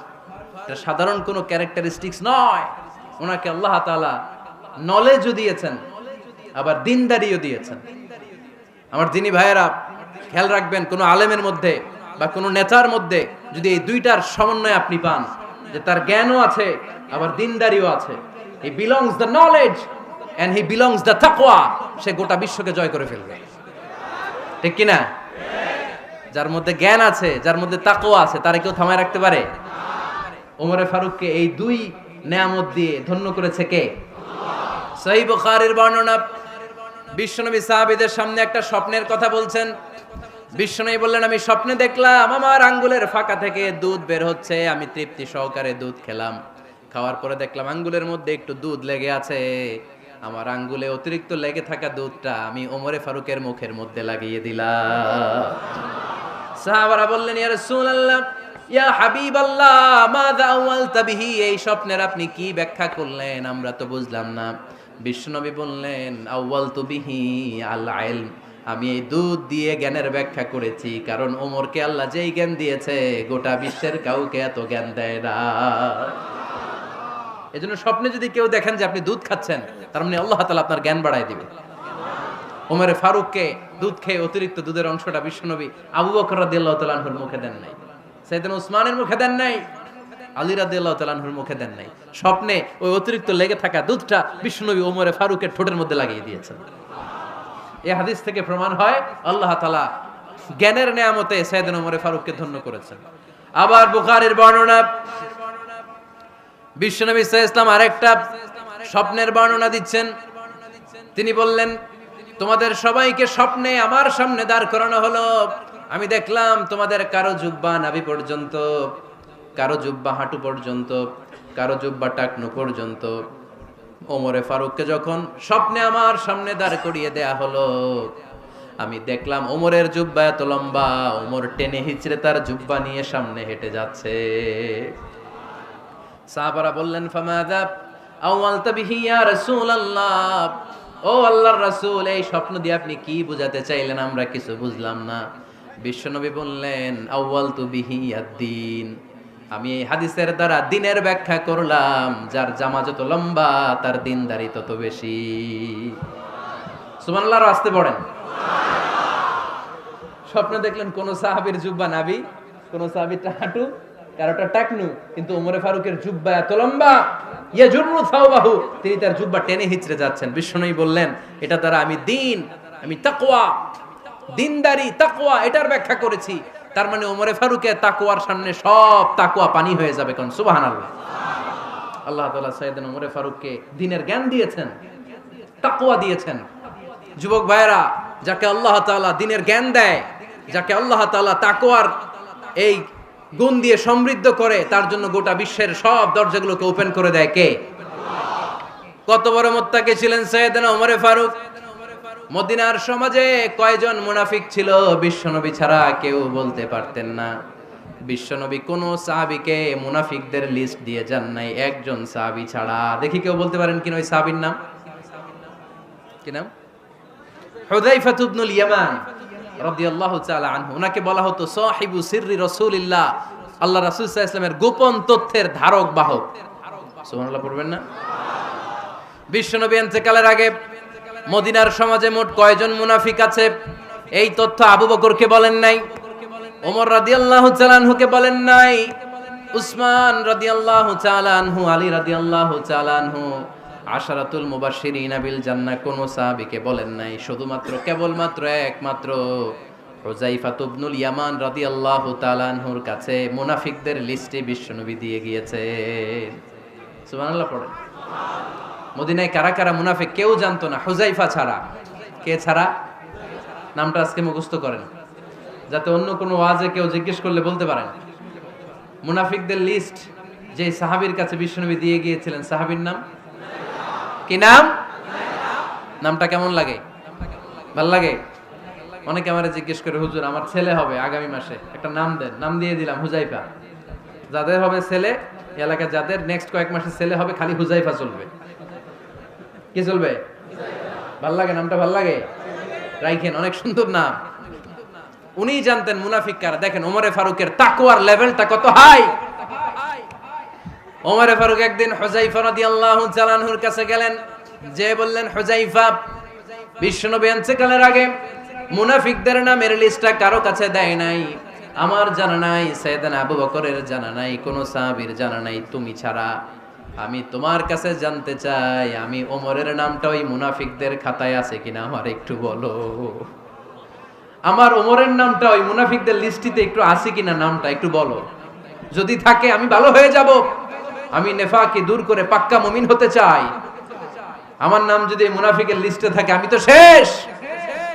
এটা সাধারণ কোনো ক্যারেক্টারিস্টিক্স নয়। ওনাকে আল্লাহ তাআলা নলেজও দিয়েছেন, আবার দিনদারিও দিয়েছেন। আমার দিনী ভাইয়েরা খেয়াল রাখবেন, কোনো আলেমের মধ্যে বা কোনো নেতার মধ্যে যদি এই দুইটার সমন্বয় আপনি পান, যে তার জ্ঞানও আছে আবার দিনদারিও আছে, he belongs the knowledge and he belongs the তাকওয়া, সে গোটা বিশ্বকে জয় করে ফেলবে। ঠিক কি না? যার মধ্যে জ্ঞান আছে, যার মধ্যে তাকওয়া আছে, তারে কেউ থামায় রাখতে পারে? ওমরে ফারুককে এই দুই নেয়ামত দিয়ে ধন্য করেছে কে? সহিহ বুখারীর বর্ণনা, বিশ্বনবী সাহাবীদের সামনে একটা স্বপ্নের কথা বলছেন। বিশ্বনবী বললেন, আমি স্বপ্নে দেখলাম আমার আঙ্গুলের ফাঁকা থেকে দুধ বের হচ্ছে, আমি তৃপ্তি সহকারে দুধ খেলাম। খাওয়ার পরে দেখলাম আঙ্গুলের মধ্যে একটু দুধ লেগে আছে। আমার আঙ্গুলে অতিরিক্ত লেগে থাকা দুধটা আমি ওমরে ফারুকের মুখের মধ্যে লাগিয়ে দিলাম। সাহাবারা বললেন, ইয়া রাসূলুল্লাহ, ইয়া হাবিবাল্লাহ, মাযা আওয়ালতা বিহি, এই স্বপ্নের আপনি কি ব্যাখ্যা করলেন, আমরা তো বুঝলাম না। বিশ্বনবী বললেন, আওয়ালতু বিহি আল ইলম, আমি এই দুধ দিয়ে জ্ঞানের ব্যাখ্যা করেছি, কারণ ওমরকে আল্লাহ যেই জ্ঞান দিয়েছে গোটা বিশ্বের কাউকে এত জ্ঞান দেয় না। এজন্য স্বপ্নে যদি কেউ দেখেন যে আপনি দুধ খাচ্ছেন, তার মানে আল্লাহ তাআলা আপনার জ্ঞান বাড়ায় দিবে। ওমরে ফারুককে দুধ খেয়ে অতিরিক্ত দুধের অংশটা বিশ্বনবী আবু বকর রাদিয়াল্লাহু তাআলা আনহুর মুখে দেন নাই, সাইয়েদনা উসমানের মুখে দেন নাই, আলী রাদিয়াল্লাহু তাআলা আনহুর মুখে দেন নাই। স্বপ্নে ওই অতিরিক্ত লেগে থাকা দুধটা বিশ্বনবী ওমরে ফারুকের ঠোঁটের মধ্যে লাগিয়ে দিয়েছেন। এই হাদিস থেকে প্রমাণ হয় আল্লাহ তাআলা জ্ঞানের নেয়ামতে সাইয়েদনা ওমরে ফারুককে ধন্য করেছেন। আবার বুখারীর বর্ণনা, বিশ্বনবী সাল্লাল্লাহু আলাইহি ওয়াসাল্লাম আরেকটা স্বপ্নের বর্ণনা দিচ্ছেন। তিনি বললেন, তোমাদের সবাইকে স্বপ্নে আমার সামনে দাঁড় করানো হলো। আমি দেখলাম তোমাদের কারো জুব্বা নাভি পর্যন্ত, কারো জুব্বা হাঁটু পর্যন্ত, কারো জুব্বা টাকনু পর্যন্ত। ওমরে ফারুককে যখন স্বপ্নে আমার সামনে দাঁড় করিয়ে দেয়া হলো, আমি দেখলাম ওমরের জুব্বা এত লম্বা, ওমর টেনে হিচড়ে তার জুব্বা নিয়ে সামনে হেঁটে যাচ্ছে। সাহাবারা বললেন, ফামাযা আওয়ালতা বিহি ইয়া রাসূলুল্লাহ, ও আল্লাহর রাসূল, এই স্বপ্ন দিয়ে আপনি কি বুঝাতে চাইলেন, আমরা কিছু বুঝলাম না। বিশ্বনবী বললেন, আউয়ালতু বিহি আদ-দীন, আমি এই হাদিসের দ্বারা দ্বীনের ব্যাখ্যা করলাম, যার জামা যত লম্বা তার দ্বীনদারি তত বেশি। সুবহানাল্লাহ, আসতে পড়েন। স্বপ্নে দেখলেন কোন সাহাবীর জুব্বা নাভি, কোন সাহাবীর হাঁটু, কারোটা টাকনু, কিন্তু ওমরে ফারুকের জুব্বা এত লম্বা, ইয়াজুরু থাওবাহু, তিনি তার জুব্বা টেনে হিচড়ে যাচ্ছেন। বিশ্বনবী বললেন, এটা দ্বারা আমি দ্বীন, আমি তাকওয়া, দ্বীনদারি, তাকওয়া, এটার ব্যাখ্যা করেছি। তার মানে ওমরে ফারুকের তাকওয়ার সামনে সব তাকওয়া পানি হয়ে যাবে। কোন সুবহানাল্লাহ। আল্লাহ তাআলা সাইয়েদনা ওমরে ফারুককে দ্বীনের জ্ঞান দিয়েছেন, তাকওয়া দিয়েছেন। যুবক ভাইরা, যাকে আল্লাহ তাআলা দ্বীনের জ্ঞান দেয়, যাকে আল্লাহ তাআলা তাকওয়ার এই গুণ দিয়ে সমৃদ্ধ করে, তার জন্য গোটা বিশ্বের সব দরজাগুলোকে ওপেন করে দেয় কে? কত বড় মুত্তাকি ছিলেন সাইয়েদনা ওমরে ফারুক। মদিনার সমাজে কয়জন মুনাফিক ছিল বিশ্বনবী ছাড়া কেউ বলতে পারতেন না। বিশ্বনবী কোন সাহাবীকে মুনাফিকদের লিস্ট দিয়ে যান নাই, একজন সাহাবী ছাড়া। দেখি কেউ বলতে পারেন কিনা ওই সাহাবীর নাম? কি নাম? হুযায়ফা ইবনুল ইয়ামান রাদিয়াল্লাহু তাআলা আনহু। ওনাকে বলা হতো সাহিবু সিররি রাসূলিল্লাহ, আল্লাহ রাসূল সাল্লাল্লাহু আলাইহি ওয়াসাল্লামের গোপন তথ্যের ধারক বাহক। সুবহানাল্লাহ পড়বেন না? বিশ্বনবী ইন্তেকালের আগে মদিনার সমাজে মোট কয়জন মুনাফিক আছে, এই তথ্য আবু বকরকে বলেন নাই, ওমর রাদিয়াল্লাহু তাআলা আনহুকে বলেন নাই, উসমান রাদিয়াল্লাহু তাআলা আনহু, আলী রাদিয়াল্লাহু তাআলা আনহু, আশারাতুল মুবাশশিরিনা বিল জান্নাহ কোন সাহাবীকে বলেন নাই। শুধুমাত্র কেবলমাত্র একমাত্র হুযায়ফা ইবনুল ইয়ামান রাদিয়াল্লাহু তাআলা আনহুর কাছে মুনাফিকদের লিস্টে বিশ্বনবী দিয়ে গিয়েছেন। সুবহানাল্লাহ পড়েন। মদিনায় কারা কারা মুনাফিক কেউ জানতো না হুযায়ফা ছাড়া। কে ছাড়া? নামটা আজকে মুখস্থ করেন, যাতে অন্য কোনো ওয়াজে কেউ জিজ্ঞেস করলে বলতে পারেন। মুনাফিকদের লিস্ট যে সাহাবীর কাছে বিশ্বনবী দিয়ে গিয়েছিলেন, সাহাবীর নাম কি? নাম? নামটা কেমন লাগে? ভাল লাগে? অনেকে আমারে জিজ্ঞেস করে, হুজুর আমার ছেলে হবে আগামী মাসে, একটা নাম দেন। নাম দিয়ে দিলাম হুযায়ফা। যাদের হবে ছেলে, এলাকায় যাদের নেক্সট কয়েক মাসে ছেলে হবে, খালি হুযায়ফা চলবে। কি চলবে? ভাল লাগে? নামটা ভাল লাগে? রাইখেন, অনেক সুন্দর নাম। উনি জানতেন মুনাফিক কারা। দেখেন ওমরে ফারুকের তাকওয়ার লেভেলটা কত হাই। ওমরে ফারুক একদিন হুযায়ফা রাদিয়াল্লাহু তাআলা আনহুর কাছে গেলেন, যে বললেন, হুযায়ফা, বিশ্বনবী ইন্তেকালের আগে মুনাফিকদের নামের লিস্টটা কারো কাছে দেয় নাই, আমার জানা নাই, সাইয়েদনা আবু বকরের জানা নাই, কোন সাহাবীর জানা নাই, তুমি ছাড়া। আমি তোমার কাছে জানতে চাই, আমি ওমরের নামটা ওই মুনাফিকদের খাতায় আছে কিনা আমার একটু বলো। আমার ওমরের নামটা ওই মুনাফিকদের লিস্টিতে একটু আছে কিনা, নামটা একটু বলো। যদি থাকে আমি ভালো হয়ে যাব, আমি নেফাকি দূর করে পাক্কা মুমিন হতে চাই। আমার নাম যদি মুনাফিকের লিস্টে থাকে আমি তো শেষ।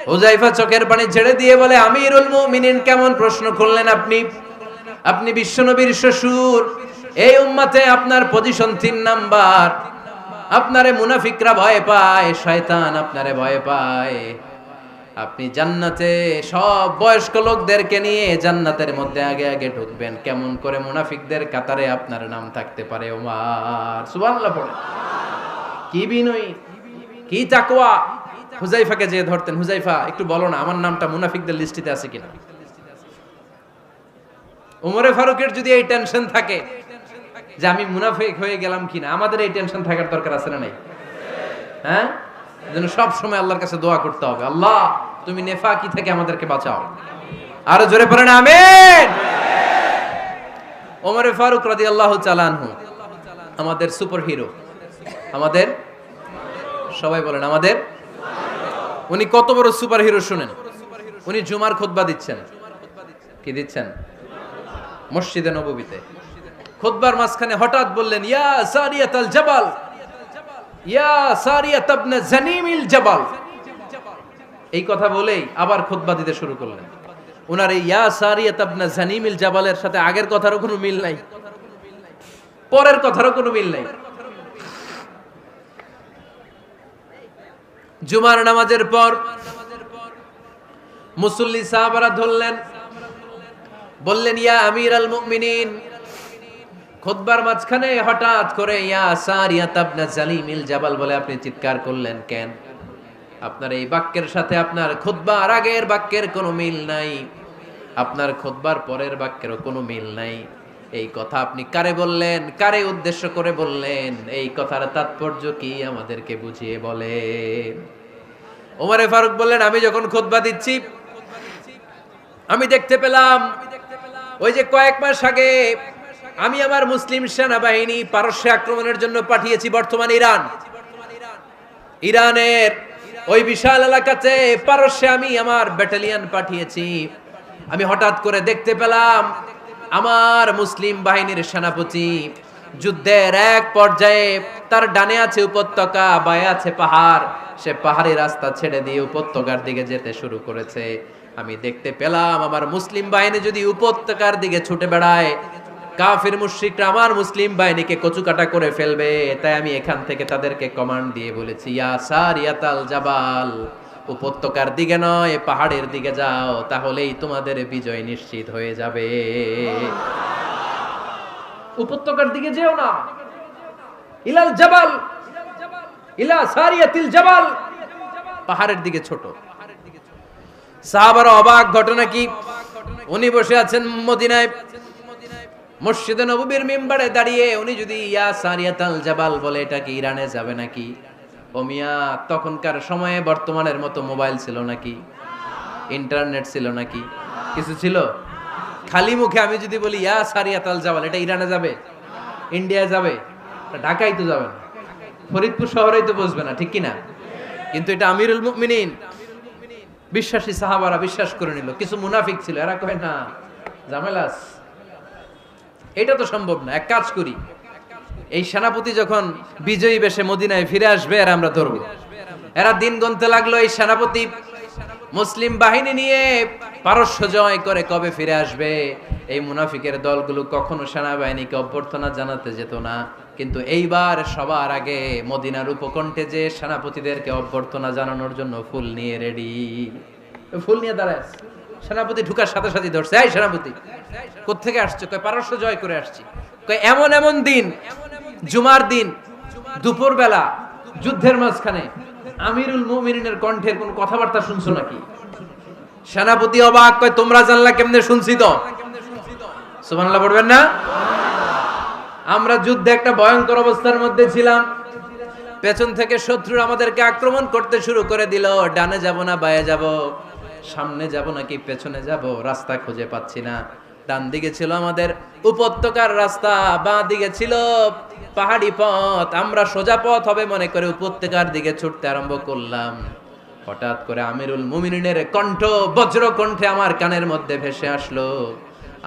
হুযায়ফা চোখের পানি ছেড়ে দিয়ে বলে, আমিরুল মুমিনিন, কেমন প্রশ্ন করলেন আপনি? আপনি বিশ্বনবীর শ্বশুর, এই উম্মতে আপনার পজিশন 3 নাম্বার। আপনারে মুনাফিকরা ভয় পায়, শয়তান আপনারে ভয় পায়। আপনি জান্নাতে সব বয়স্ক লোকদেরকে নিয়ে জান্নাতের মধ্যে আগে আগে ঢুকবেন, কেমন করে মুনাফিকদের কাতারে আপনার নাম থাকতে পারে ওমর? সুবহানাল্লাহ পড়ে। কি বিনয়ী, কি তাকওয়া। হুযায়ফাকে যে ধরতেন, হুযায়ফা একটু বলো না আমার নামটা মুনাফিকদের লিস্টিতে আছে কিনা। ওমরে ফারুকের যদি এই টেনশন থাকে যে আমি মুনাফিক হয়ে গেলাম কিনা, আমাদের এই টেনশন থাকার দরকার আছে না নাই? হ্যাঁ, যেন সব সময় আল্লাহর কাছে দোয়া করতে হবে, আল্লাহ তুমি নেফাকি থেকে আমাদেরকে বাঁচাও। আরো জোরে পড়েন আমিন। ওমরে ফারুক রাদিয়াল্লাহু তাআলা আনহু আমাদের সুপার হিরো, আমাদের সবাই বলেন আমাদের। উনি কত বড় সুপার হিরো শুনেন। উনি জুমার খুতবা দিচ্ছেন। কি দিচ্ছেন? মসজিদে নববীতে খুতবার মাঝখানে হঠাৎ বললেন, ইয়া সারিয়াতাল জাবাল, ইয়া সারিয়াত ইবনে জানিমিল জাবাল। এই কথা বলেই আবার খুতবা দিতে শুরু করলেন। ওনার এই ইয়া সারিয়াত ইবনে জানিমিল জাবালের সাথে আগের কথারও কোনো মিল নাই, পরের কথারও কোনো মিল নাই। জুমার নামাজের পর মুসল্লি সাহাবারা ধরলেন, বললেন, ইয়া আমিরাল মুমিনিন। খুতবার মাঝখানে হঠাৎ করে ইয়া সারিয়াত ইবনে জালিমিল জাবাল বলে আপনি চিৎকার করলেন কেন? আপনার এই বাক্যের সাথে আপনার খুতবার আগের বাক্যের কোনো মিল নাই, আপনার খুতবার পরের বাক্যেরও কোনো মিল নাই। এই কথা আপনি কারে বললেন, কারে উদ্দেশ্য করে বললেন? এই কথার তাৎপর্য কি আমাদেরকে বুঝিয়ে বলেন। ওমরে ফারুক বললেন, আমি যখন খুতবা দিচ্ছি আমি দেখতে পেলাম ওই যে কয়েক মাস আগে আমি আমার মুসলিম সেনাবাহিনী পারস্যে আক্রমণের জন্য পাঠিয়েছি, বর্তমান ইরান, ইরানের ওই বিশাল এলাকাতে পারস্যে আমি আমার ব্যাটালিয়ন পাঠিয়েছি। আমি হঠাৎ করে দেখতে পেলাম আমার মুসলিম বাহিনীর সেনাপতি যুদ্ধের এক পর্যায়ে তার ডানে আছে উপত্যকা, বায়ে আছে পাহাড়, সে পাহাড়ি রাস্তা ছেড়ে দিয়ে উপত্যকার দিকে যেতে শুরু করেছে। আমি দেখতে পেলাম আমার মুসলিম বাহিনী যদি উপত্যকার দিকে ছুটে বেড়ায়, কাফির মুশরিকরা আমার মুসলিম বাহিনীকে কচুকাটা করে ফেলবে। তাই আমি এখান থেকে তাদেরকে কমান্ড দিয়ে বলেছি, ইয়া সারিয়াতাল জাবাল, উপত্যকার দিকে নয় পাহাড়ের দিকে যাও, তাহলেই তোমাদের বিজয় নিশ্চিত হয়ে যাবে। উপত্যকার দিকে যেও না, ইলাল জাবাল, ইলা সারিয়াতিল জাবাল, পাহাড়ের দিকে ছোট। সাহাবারা অবাক, ঘটনা কি? উনি বসে আছেন মদিনায় মসজিদে নববীর মিম্বারে দাঁড়িয়ে, উনি যদি ইয়া সারিয়াতাল জাবাল বলে এটা কি ইরানে যাবে নাকি? ও মিয়া, তখনকার সময়ে বর্তমানের মতো মোবাইল ছিল নাকি, ইন্টারনেট ছিল নাকি, কিছু ছিল? খালি মুখে আমি যদি বলি ইয়া সারিয়াতাল জাবাল, এটা ইরানে যাবে, ইন্ডিয়া যাবে, ঢাকায় তো যাবে না, ফরিদপুর শহরেই তো বসবে না, ঠিক কিনা? কিন্তু এটা আমিরুল মুমিনিন, বিশ্বাসী সাহাবারা বিশ্বাস করে নিল। কিছু মুনাফিক ছিল, এরা কয় না ঝামেলাস, এটা তো সম্ভব না। এক কাজ করি, এই সেনাপতি যখন বিজয়ী বেশে মদিনায় ফিরে আসবে আর আমরা ধরবো। এরা দিন গুনতে লাগলো, এই সেনাপতি মুসলিম বাহিনী নিয়ে পারস্য জয় করে কবে ফিরে আসবে। এই মুনাফিকের দলগুলো কখনো সেনাবাহিনীকে অভ্যর্থনা জানাতে যেত না, কিন্তু এইবার সবার আগে মদিনার উপকণ্ঠে যে সেনাপতিদেরকে অভ্যর্থনা জানানোর জন্য ফুল নিয়ে রেডি, ফুল নিয়ে দাঁড়ায়। সেনাপতি ঢুকার সাথে সাথে ধরছে, এই সেনাপতি কোত্থেকে আসছো? কয় পারস্য জয় করে আসছি। কয় এমন এমন দিন, জুমার দিন দুপুর বেলা যুদ্ধের মাঝখানে আমিরুল মুমিনিনের কণ্ঠের কোন কথাবার্তা শুনছো নাকি? সেনাপতি অবাক, কয় তোমরা জানলা কেমনে? শুনছি তো। সুবহানাল্লাহ পড়বেন না? আমরা যুদ্ধে একটা ভয়ঙ্কর অবস্থার মধ্যে ছিলাম, পেছন থেকে শত্রু আমাদেরকে আক্রমণ করতে শুরু করে দিল। ডানে যাব না বায়ে যাব, সামনে যাব নাকি পেছনে যাব, রাস্তা খুঁজে পাচ্ছি না। ডান দিকে ছিল আমাদের উপত্যকার রাস্তা, বাঁ দিকে ছিল পাহাড়ি পথ। আমরা সোজা পথ হবে মনে করে উপত্যকার দিকে ছুটতে আরম্ভ করলাম। হঠাৎ করে আমিরুল মুমিনিনের কণ্ঠ বজ্র কণ্ঠে আমার কানের মধ্যে ভেসে আসলো।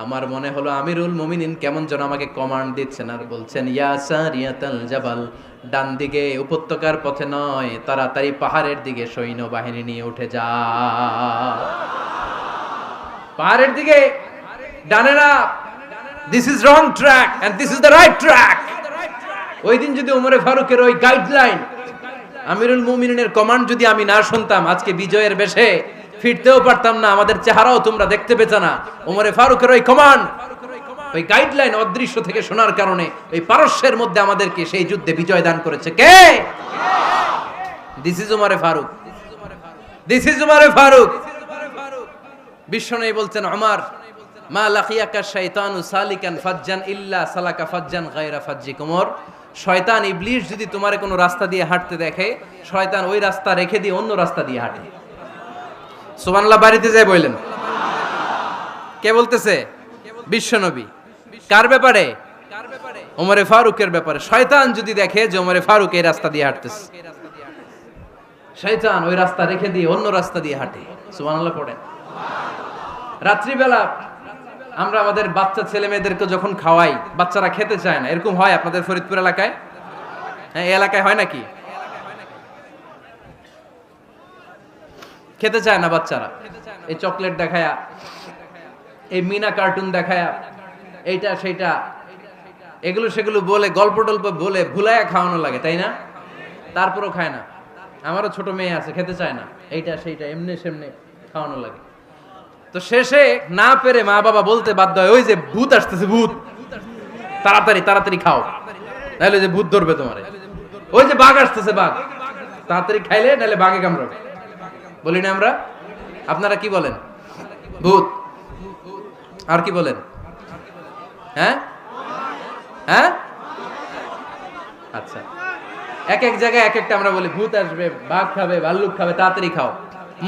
আমার মনে হলো আমিরুল মুমিনিন কেমন যেন আমাকে কমান্ড দিচ্ছেন আর বলছেন, ইয়া সারিয়াতাল জাবাল, ডান দিকে উপত্যকার পথে নয়, তাড়াতাড়ি পাহাড়ের দিকে সৈন্যবাহিনী নিয়ে উঠে যা। পাহাড়ের দিকে, ডানে না। This is wrong track and this is the right track. ওই দিন যদি ওমরে ফারুকের ওই গাইডলাইন, আমিরুল মুমিনিনের কমান্ড যদি আমি না শুনতাম, আজকে বিজয়ের বেশে ফিরতেও পারতাম না, আমাদের চেহারাও তোমরা দেখতে পেতে না। ওমরে ফারুকের ওই কমান্ড, ওই গাইডলাইন অদৃশ্য থেকে শোনার কারণে ওই পারস্যের মধ্যে আমাদেরকে সেই যুদ্ধে বিজয় দান করেছে কে? দিস ইজ ওমরে ফারুক, দিস ইজ ওমরে ফারুক। বিশ্বনবী বলছেন, ওমর, মা লাকিয়াকা শাইতানু সালিকান ফাজ্জান ইল্লা সালাকা ফাজ্জান গায়রা ফাজ্জিক। ওমর, শয়তান ইবলিস যদি তোমারে কোনো রাস্তা দিয়ে হাঁটতে দেখে, শয়তান ওই রাস্তা রেখে দিয়ে অন্য রাস্তা দিয়ে হাঁটে। সুবহানাল্লাহ। বাড়িতে যায় বললেন, কে বলতেছে? বিশ্বনবী। কার ব্যাপারে? ওমরে ফারুকের ব্যাপারে। শয়তান যদি দেখে যে ওমরে ফারুক এই রাস্তা দিয়ে হাঁটতেছে, শয়তান ওই রাস্তা রেখে দিয়ে অন্য রাস্তা দিয়ে হাঁটে। সুবহানাল্লাহ পড়েন। রাত্রিবেলা আমরা আমাদের বাচ্চা ছেলে মেয়েদেরকে যখন খাওয়াই, বাচ্চারা খেতে চায় না, এরকম হয় আপনাদের ফরিদপুর এলাকায়? হ্যাঁ, এই এলাকায় হয় নাকি? খেতে চায় না বাচ্চারা, এই চকলেট দেখায়া, এই মিনা কার্টুন দেখায়া, এইটা সেইটা, এগুলো সেগুলো বলে, গল্প টল্প বলে ভুলায়া খাওয়ানো লাগে, তাই না? তারপরও খায় না। আমারও ছোট মেয়ে আছে, খেতে চায় না, এইটা সেইটা এমনি সেমনে খাওয়ানো লাগে। তো শেষে না পেরে মা বাবা বলতে বাধ্য হয়, ওই যে ভূত আসতেছে, ভূত, তাড়াতাড়ি তাড়াতাড়ি খাও, নাহলে যে ভূত ধরবে তোমারে। ওই যে বাঘ আসতেছে, বাঘ, তাড়াতাড়ি খাইলে নাহলে বাঘে কামড়াবে। বলি না আমরা? আপনারা কি বলেন? ভূত। আর কি বলেন? হ্যাঁ হ্যাঁ, আচ্ছা, এক এক জায়গায় এক একটা আমরা বলি, ভূত আসবে, বাঘ খাবে, ভাল্লুক খাবে, তাড়াতাড়ি খাও।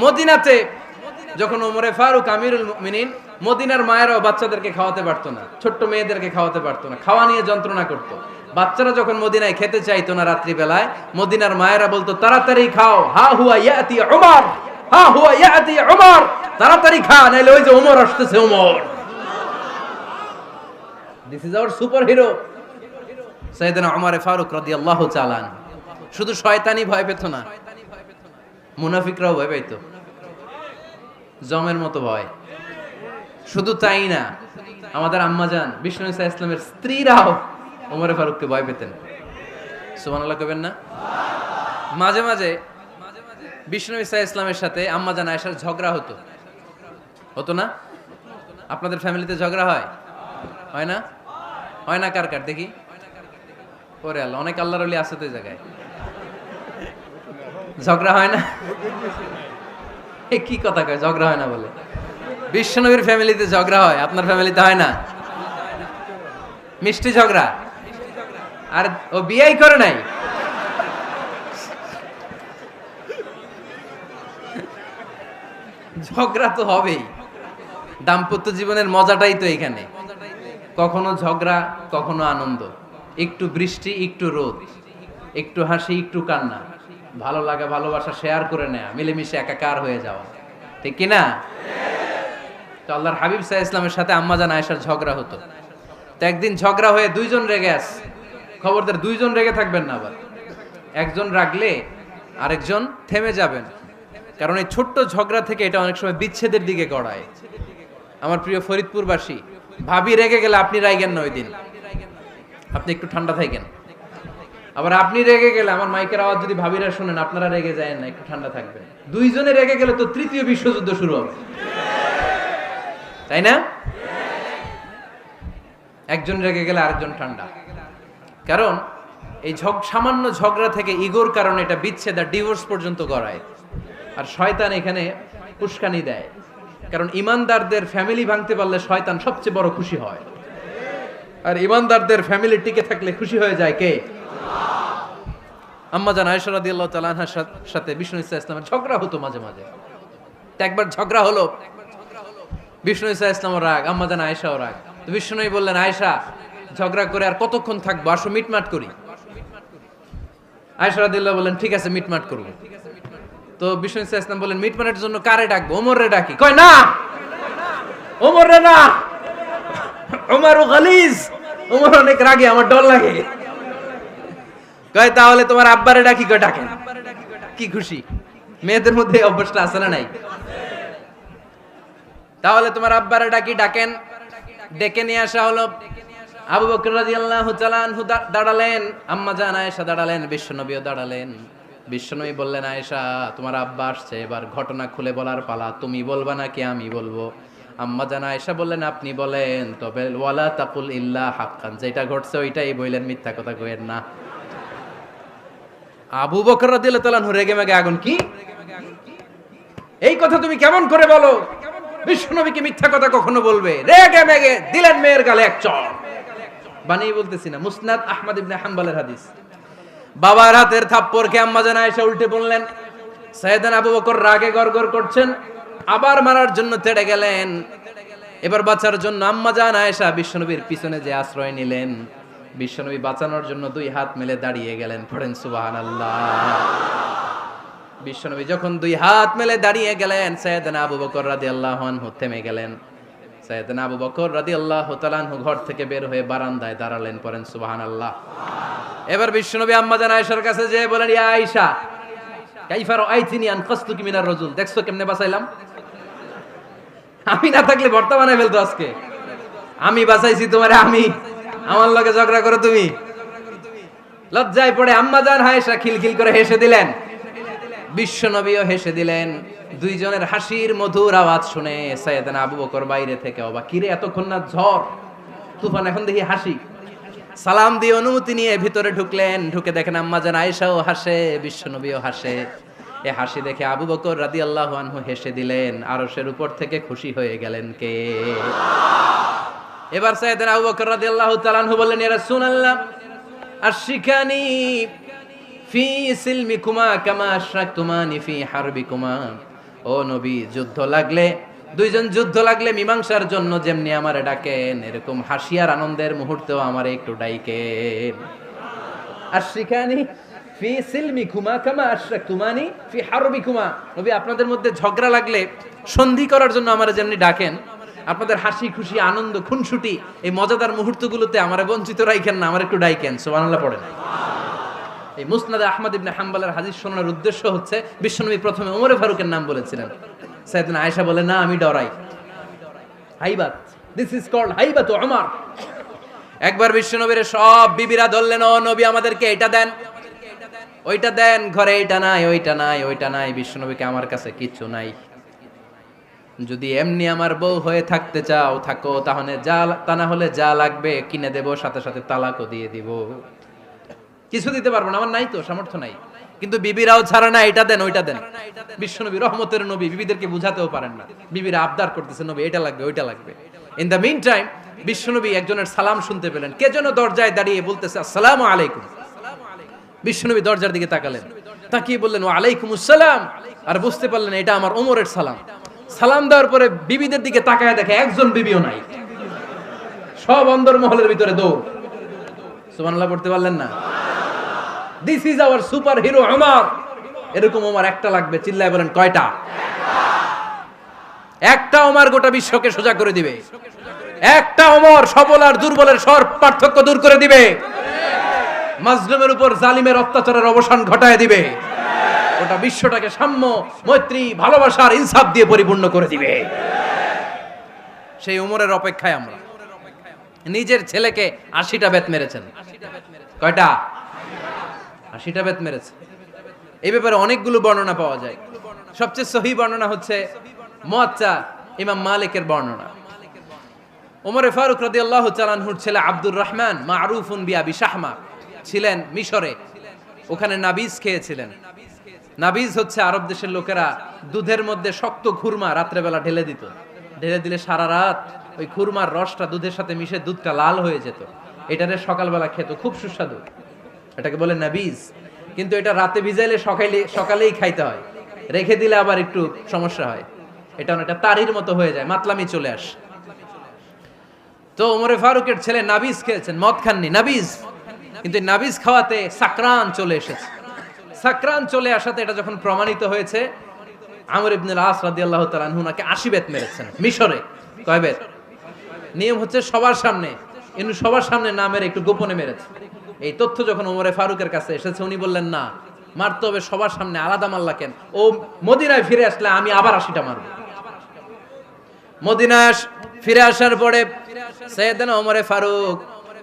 মদিনাতে যখন ওমরে ফারুক আমিরুল মুমিনিন, মদিনার মায়েরাও বাচ্চাদেরকে খাওয়াতে পারতো না, ছোট্ট মেয়েদেরকে খাওয়াতে পারতো না, খাওয়া নিয়ে যন্ত্রণা করতো। বাচ্চারা যখন মদিনায় খেতে চাইতো না রাত্রি বেলায়, মদিনার মায়েরা বলতো, তাড়াতাড়ি খাও, হা হুয়া ইয়াতি উমর, হা হুয়া ইয়াতি উমর, তাড়াতাড়ি খা, নাইলে ওই যে ওমর আসতেছে, Omar. This is our superhero সাইয়েদনা ওমর ফারুক রাদিয়াল্লাহু তাআলা। শুধু শয়তানি ভয় পেত না, মুনাফিকরাও ভয় পাইতো, জমের মতো ভয়। শুধু তাই না, আমাদের আম্মাজান বিষ্ণু ইসা ইসলামের স্ত্রীরাও ওমরে ফারুককে ভয় পেতেন। সুবহানাল্লাহ কইবেন না? মাঝে মাঝে বিষ্ণু ইসা ইসলামের সাথে আম্মাজান আয়েশার ঝগড়া হতো, হতো না? আপনাদের ফ্যামিলিতে ঝগড়া হয়? হয় না? হয় না? কার কার দেখি? ওরে আল্লাহ, অনেক আল্লাহর ওলি আছে তো এই জায়গায়। ঝগড়া হয় না? কি কথা কয়, ঝগড়া হয় না বলে? বিশ্বনবীর ফ্যামিলিতে ঝগড়া হয়, আপনার ফ্যামিলিতে হয় না? মিষ্টি ঝগড়া। আর ও বিয়েই করে নাই। ঝগড়া তো হবেই, দাম্পত্য জীবনের মজাটাই তো এখানে। কখনো ঝগড়া, কখনো আনন্দ, একটু বৃষ্টি, একটু রোদ, একটু হাসি, একটু কান্না, ভালো লাগা, ভালোবাসা শেয়ার করে নেয়া, মিলেমিশে একাকার হয়ে যাওয়া, ঠিক কিনা? তো আল্লাহর হাবিব সাল্লাল্লাহু আলাইহি ওয়াসাল্লামের সাথে আম্মাজান আয়েশার ঝগড়া হতো। তো একদিন ঝগড়া হয়ে দুইজন রেগে আছে। খবরদার, দুইজন রেগে থাকবেন না আবার। একজন রাগলে আরেকজন থেমে যাবেন, কারণ এই ছোট্ট ঝগড়া থেকে এটা অনেক সময় বিচ্ছেদের দিকে গড়ায়। আমার প্রিয় ফরিদপুরবাসী, ভাবি রেগে গেলে আপনি রাইগেন না, ওই দিন আপনি একটু ঠান্ডা থাকেন। আবার আপনি রেগে গেলে, আমার মাইকের আওয়াজ যদি ভাবিরা শুনেন, আপনারা রেগে যায় না, একটু ঠান্ডা থাকবেন। দুইজনে রেগে গেলে তো তৃতীয় বিশ্বযুদ্ধ শুরু হবে, তাই না? একজন রেগে গেলে আরেকজন ঠান্ডা, কারণ এই সামান্য ঝগড়া থেকে ইগোর কারণে এটা বিচ্ছেদ আর ডিভোর্স পর্যন্ত গড়ায়। আর শয়তান এখানে উস্কানি দেয়, কারণ ইমানদারদের ফ্যামিলি ভাঙতে পারলে শয়তান সবচেয়ে বড় খুশি হয়। আর ইমানদারদের ফ্যামিলি টিকে থাকলে খুশি হয়ে যায় কে? আম্মাজান আয়েশা রাদিয়াল্লাহু তাআলা আনহার সাথে বিষ্ণু ইসা ইসলামের ঝগড়া হতো মাঝে মাঝে। একবার ঝগড়া হলো, বিষ্ণু ইসা ইসলামও রাগ, আম্মা জান আয়েশাও রাগ। তো বিষ্ণু বললেন, আয়েশা ঝগড়া করে আর কতক্ষণ থাকবো, আসো মিটমাট করি। আয়েশা রাদিয়াল্লাহু বললেন, ঠিক আছে মিটমাট করব। তো বিষ্ণু ইসা ইসলাম বললেন, মিটমাটের জন্য কারে ডাকবো? ওমর রে ডাকি। কয় না, ওমর রে না, ওমর গালিজ, ওমর অনেক রাগে, আমার ডর লাগে। কয় তাহলে তোমার আব্বারে ডাকি। কয় ডাকেন। কি খুশি, মেয়েদের মধ্যে অভ্যাসটা আছে না নাই? তাহলে তোমার আব্বারে ডাকি, ডাকেন। ডেকে নিয়ে আসা হলো। আবু বকর রাদিয়াল্লাহু তাআলা আনহু দাঁড়ালেন, আম্মা জান আয়েশা দাঁড়ালেন, বিশ্বনবীও দাঁড়ালেন। বিশ্বনবী বললেন, আয়েশা তোমার আব্বা আসছে, এবার ঘটনা খুলে বলার পালা, তুমি বলবা নাকি আমি বলবো? আম্মা জান আয়েশা বললেন, আপনি বলেন, তবে ওয়ালা তাকুল ইল্লা হাক্কান, যেটা ঘটছে ওইটাই বললেন, মিথ্যা কথা কইেন না। আবু বকর রাদিয়াল্লাহু তাআলা আনহু রেগে মেগে আগুন, কি এই কথা তুমি কেমন করে বলো? বিশ্বনবীকে মিথ্যা কথা কখনো বলবে? রেগে মেগে দিলেন মেয়ের গালে এক চড়। বানিয়ে বলতেছি না, মুসনাদ আহমদ ইবনে হাম্বলের হাদিস। বাবার হাতের থাপ্পড়কে আম্মা জান আয়েশা উল্টে বললেন। সাইয়েদনা আবু বকর রাগে গড়গড় করছেন, আবার মারার জন্য তেড়ে গেলেন। এবার বাঁচার জন্য আম্মা জান আয়েশা বিশ্বনবীর পিছনে যে আশ্রয় নিলেন, বিশ্বনবী বাঁচানোর জন্য দুই হাত মেলে দাঁড়িয়ে গেলেন। পড়েন সুবহানাল্লাহ। বিশ্বনবী যখন দুই হাত মেলে দাঁড়িয়ে গেলেন, সাইয়েদনা আবু বকর রাদিয়াল্লাহু আনহু থেমে গেলেন। সাইয়েদনা আবু বকর রাদিয়াল্লাহু তাআলা আনহু ঘর থেকে বের হয়ে বারান্দায় দাঁড়ালেন। পড়েন সুবহানাল্লাহ। এবার বিশ্বনবী আম্মা জান আয়েশার কাছে যেয়ে বলেন, ইয়া আয়েশা কাইফা রাআইতিনি আনকাসতুকি মিনার রাজুল, দেখছো কেমনে বাঁচাইলাম? আমি না থাকলে ভর্তা বানাই ফেলতো আজকে। আমি বাঁচাইছি তোমারে, আমি, আমার লগে ঝগড়া করো তুমি। লজ্জায় পড়ে আম্মা জান আয়েশা খিলখিল করে হেসে দিলেন, বিশ্বনবীও হেসে দিলেন। দুইজনের হাসির মধুর আওয়াজ শুনে সাইয়েদনা আবু বকর বাইরে থেকে অবাক, কিরে এতক্ষণ না ঝড় তুফান, এখন দেখি হাসি। সালাম দিয়ে অনুমতি নিয়ে ভিতরে ঢুকলেন। ঢুকে দেখেন আম্মা জান আয়েশাও হাসে, বিশ্বনবীও হাসে। এ হাসি দেখে আবু বকর রাদিয়াল্লাহু আনহু হেসে দিলেন। আরশের উপর থেকে খুশি হয়ে গেলেন কে? এবার সাইয়েদনা আবু বকর রাদিয়াল্লাহু তাআলা আনহু বললেন, ইয়া রাসূলুল্লাহ আশরিকানি ফি সিলমিকুমা কামা আশরাকতুমানি ফি হারবিকুমা। ও নবী, যুদ্ধ লাগলে, দুইজন যুদ্ধ লাগলে মীমাংসার জন্য যেমনি আমারে ডাকেন, এরকম হাসি আর আনন্দের মুহূর্তেও আমারে একটু ডাইকেন। আশরিকানি ফি সিলমিকুমা কামা আশরাকতুমানি ফি হারবিকুমা। নবী, আপনাদের মধ্যে ঝগড়া লাগলে সন্ধি করার জন্য আমারে যেমনি ডাকেন, আপনাদের হাসি খুশি আনন্দ খুনসুটি এই মজাদার মুহূর্তগুলোতে আমারে বঞ্চিত রাখেন না, আমার একটু ডাইকেন। সুবহানাল্লাহ পড়েন। এই মুসনাদ আহমদ ইবনে হাম্বলের হাদিস শোনার উদ্দেশ্য হচ্ছে, বিশ্বনবী প্রথমে ওমরে ফারুকের নাম বলেছিলেন। সাইয়েদনা আয়েশা বলে, না আমি ডরাই। হাইবাত, দিস ইজ কল্ড হাইবাত ওমর। একবার বিশ্বনবীর সব বিবিরা ধরলেন, ও নবী আমাদেরকে এটা দেন, ওইটা দেন, ঘরে এইটা নাই, ওইটা নাই, ওইটা নাই। বিশ্বনবীকে, আমার কাছে কিচ্ছু নাই, যদি এমনি আমার বউ হয়ে থাকতে চাও থাকো, তাহলে যা, তা না হলে যা লাগবে কিনে দেব, সাথে সাথে তালাকও দিয়ে দিব। কিছু দিতে পারবো না, আমার নাই তো, সামর্থ্য নাই। কিন্তু বিবিরাও ছাড়ে না, এটা দেন ওইটা দেন। বিশ্বনবী রহমতের নবী, বিবিদেরকে বুঝাতেও পারেন না। বিবিরা আবদার করতেছে, নবী এটা লাগবে, ওইটা লাগবে। ইন দ্য মিন টাইম বিশ্বনবী একজনের সালাম শুনতে পেলেন। কে যেন দরজায় দাঁড়িয়ে বলতেছে, আসসালামু আলাইকুম। বিশ্বনবী দরজার দিকে তাকালেন, তাকিয়ে বললেন, ওয়া আলাইকুমুস সালাম। আর বুঝতে পারলেন এটা আমার ওমরের সালাম। সালাম দেওয়ার পরে বিবিদের দিকে তাকায় দেখে একজন বিবিও নাই, সব অন্দর মহলের ভিতরে দৌড়। সুবহানাল্লাহ পড়তে পারলেন না? This is our super hero Omar. এরকম ওমর একটা লাগবে, চিল্লায় বলেন কয়টা? একটা ওমর গোটা বিশ্বকে সোজা করে দিবে। একটা ওমর সবল আর দুর্বলের সব পার্থক্য দূর করে দিবে। মাজলুমের উপর জালিমের অত্যাচারের অবসান ঘটায় দিবে। গোটা বিশ্বটাকে সাম্য, মৈত্রী, ভালোবাসার ইনসাফ দিয়ে পরিপূর্ণ করে দিবে। সেই ওমরের অপেক্ষায় আমরা। নিজের ছেলেকে 80টা বেত মেরেছেন। কয়টা? 80টা বেত মেরেছে। এই ব্যাপারে অনেকগুলো বর্ণনা পাওয়া যায়। সবচেয়ে সহিহ বর্ণনা হচ্ছে মুয়াত্তা ইমাম মালিকের বর্ণনা। ওমরে ফারুক রাদিয়াল্লাহু তাআলা আনহুর ছেলে আব্দুর রহমান মারুফুন বিআবি শাহমা ছিলেন মিশরে। ওখানে নাবিজ খেয়েছিলেন। নাবিজ হচ্ছে আরব দেশের লোকেরা দুধের মধ্যে শক্ত খুরমা রাত্রেবেলা ঢেলে দিত। ঢেলে দিলে সারা রাত ওই খুরমার রসটা দুধের সাথে মিশে দুধটা লাল হয়ে যেত। এটারে সকালবেলা খেত, খুব সুস্বাদু। এটাকে বলে নাবিজ। কিন্তু এটা রাতে ভিজাইলে সকালেই খাইতে হয়, রেখে দিলে আবার একটু সমস্যা হয়। এটা অনেকটা তারির মতো হয়ে যায়, মাতলামি চলে আসে। তো ওমরে ফারুকের ছেলে নাবিজ খেয়েছেন, মদ খাননি, নাবিজ, কিন্তু নাবিজ খাওয়াতে সাকরান চলে এসেছে। সাকরান চলে আসাতে এটা যখন প্রমাণিত হয়েছে, আমর ইবনুল আস রাদিয়াল্লাহু তাআলা আনহু নাকে 80 বেত মেরেছেন মিশরে। কয় বেত? নিয়ম হচ্ছে সবার সামনে, কিন্তু সবার সামনে না মেরে একটু গোপনে মেরেছে। এই তথ্য যখন ওমরে ফারুকের কাছে এসেছে, উনি বললেন না, মারতে হবে সবার সামনে, আলাদা মারলা কেন? ও মদিনায় ফিরে আসলে আমি আবার 80টা মারব। মদিনায় ফিরে আসার পরে সাইয়েদনা ওমরে ফারুক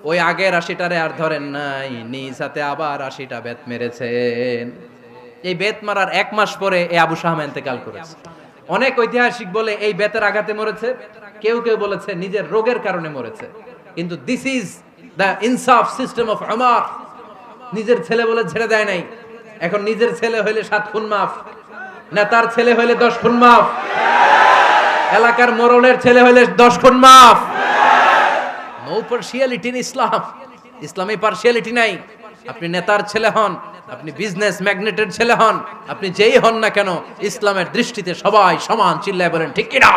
ওই আগের 80টারে আর ধরেন নাই, নিজ হাতে আবার 80টা বেত মেরেছেন। এই বেত মারার 1 মাস পরে এই আবু শাহমা ইন্তেকাল করেছে। অনেক ঐতিহাসিক বলে এই বেতের আঘাতে মরেছে, কেউ কেউ বলেছে নিজের রোগের কারণে মরেছে। কিন্তু দিস ইজ দ্য ইনসাফ সিস্টেম অফ উমর। নিজের ছেলে বলে ছেড়ে দেয় নাই। এখন নিজের ছেলে হইলে 7 খুন মাফ, নেতার ছেলে হইলে 10 খুন মাফ, এলাকার মোড়লের ছেলে হইলে 10 খুন মাফ। নো পার্শিয়ালিটি ইন ইসলাম। ইসলামে পার্শিয়ালিটি নাই। আপনি নেতার ছেলে হন, আপনি বিজনেস ম্যাগনেটের ছেলে হন, আপনি যেই হন না কেন, ইসলামের দৃষ্টিতে সবাই সমান। চিল্লায় বলেন ঠিক কিনা?